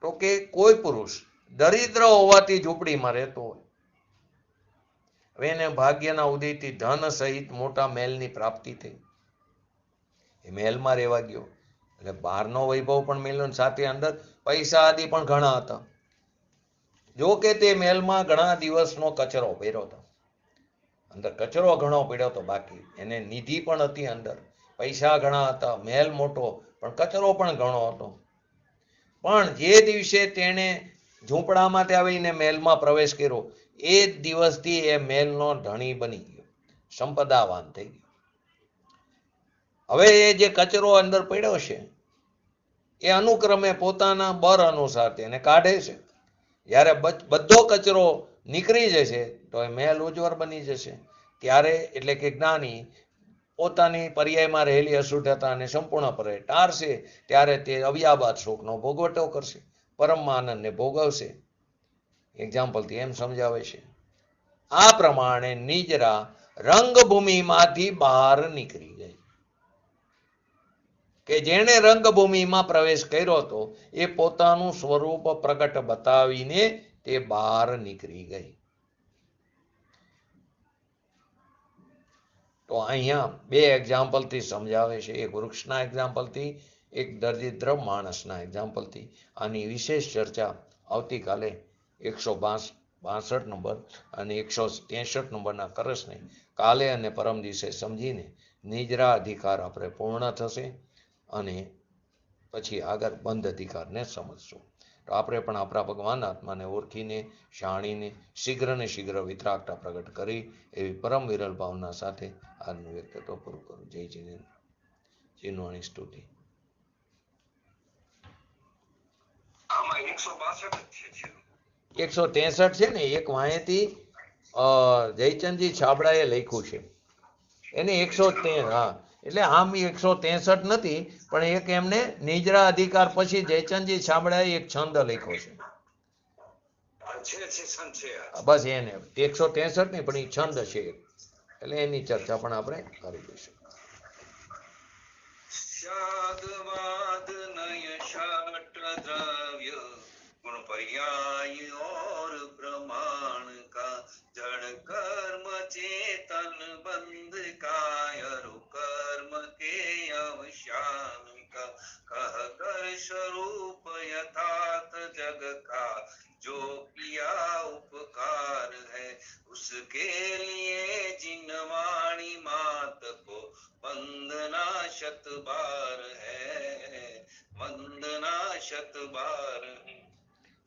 તો કે કોઈ પુરુષ દરિદ્ર હોવાથી ઝૂંપડીમાં રહેતો હોય, હવે એને ભાગ્યના ઉદયથી ધન સહિત મોટા મહેલની પ્રાપ્તિ થઈ, એ મહેલમાં રહેવા ગયો એટલે બહારનો વૈભવ પણ મેળવ્યો, સાથે અંદર પૈસા આદિ પણ ઘણા હતા. જો કે તે મહેલમાં ઘણા દિવસનો કચરો પડ્યો હતો, અંદર કચરો ઘણો પડ્યો હતો. બાકી એને નિધિ પણ હતી, અંદર પૈસા ઘણા હતા, મહેલ મોટો, પણ કચરો પણ ઘણો હતો. પણ જે દિવસે તેણે ઝૂંપડામાં આવીને મહેલમાં પ્રવેશ કર્યો એ જ દિવસથી એ મહેલનો ધણી બની ગયો, સંપદાવાન થઈ ગયો. હવે એ જે કચરો અંદર પડ્યો છે એ અનુક્રમે પોતાના બર અનુસાર તેને કાઢે છે. જ્યારે બધો કચરો નીકળી જશે તો એ મહેલ ઉજ્જવળ બની જશે. ત્યારે એટલે કે જ્ઞાની પોતાની પર્યાયમાં રહેલી અશુદ્ધતાને સંપૂર્ણપણે ટાળશે. ત્યારે તે અવ્યાબાદ સુખનો ભોગવટો કરશે, પરમ આનંદને ભોગવશે. એક્ઝામ્પલથી એમ સમજાવે છે. આ પ્રમાણે નિજરા રંગભૂમિમાંથી બહાર નીકળી ગઈ. કે જેણે રંગભૂમિમાં પ્રવેશ કર્યો હતો એ પોતાનું સ્વરૂપ પ્રગટ બતાવીને તે બહાર નીકળી ગઈ. તો અહીંયા બે એક્ઝામ્પલથી સમજાવે છે, એક વૃક્ષના એક્ઝામ્પલથી, એક દરિદ્ર માણસના એક્ઝામ્પલથી. આની વિશેષ ચર્ચા આવતીકાલે 162 નંબર અને 163 નંબરના કરસને કાલે અને પરમ દિવસે સમજીને નિજરા અધિકાર આપણે પૂર્ણ થશે અને પછી આગળ બંધ અધિકારને સમજશું. તો આપણે પણ આપણા ભગવાન આત્માને ઓળખીને, જાણીને શીઘ્ર ને શીઘ્ર વિતરાગતા પ્રગટ કરી એવી પરમ વિરલ ભાવના સાથે આજનું વ્યક્તિત્વ પૂરું કરું. જય જીનેન્દ્ર. જીનવાણી સ્તુતિ. આમાં 162 છે. 163 છે ને, એક વાંયેથી જયચંદજી છાબડાએ લખ્યું છે એને 163. હા, એટલે આમ 163 નથી, પણ એક એમને નિજરા અધિકાર પછી જયચંદજી છાબડાએ એક છંદ લખ્યો છે. બસ એને 163 નહીં, પણ એ છંદ છે, એટલે એની ચર્ચા પણ આપણે કરી દઈશું. द्रव्य गुण पर्याय और प्रमाण का जड़ कर्म चेतन बंध कायर कर्म के अवसान का कह कर स्वरूप यथार्थ जग का जो किया उपकार है उसके लिए जिन वाणी मात को वंदना शत बार है वंदना शत बार.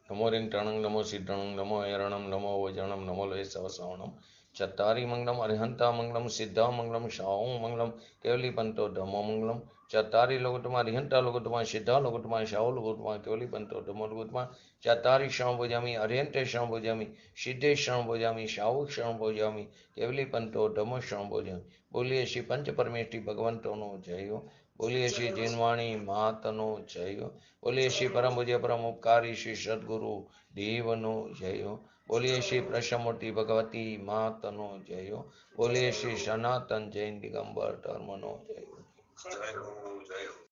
नमो रिंगटणं नमो सिद्धणं नमो ऐरणं नमो वजणं नमो लय सवसावणं चत्तारि मंगलम अरिहंता मंगलम सिद्धा मंगलम शाहू मंगलम केवली पंतो धमो मंगलम चत्तारि लोकुतमा अरिहंता लोकुतमा सिद्धा लोकुतमा शाहू लोकुतमा केवली पंतो धमो लोकुतमा चत्तारि क्षण भोजामि अरिहंते क्षण भोजामि सिद्धे क्षण भोजामि शाहू क्षण भोजामि केवली पंतो धमो क्षण भोजामि. बोलिए श्री पंच परमेष्ठी भगवंतोनो जय हो. बोलिए श्री जिनवाणी मातनो जय हो. बोलिए श्री परम पूज्य परम उपकारी श्री सद्गुरु देवनो जय हो. बोलिए श्री प्रसमूर्ति भगवती मातनो जय हो. बोलिए श्री सनातन जैन दिगंबर धर्मनो जय हो. जय हो जय हो.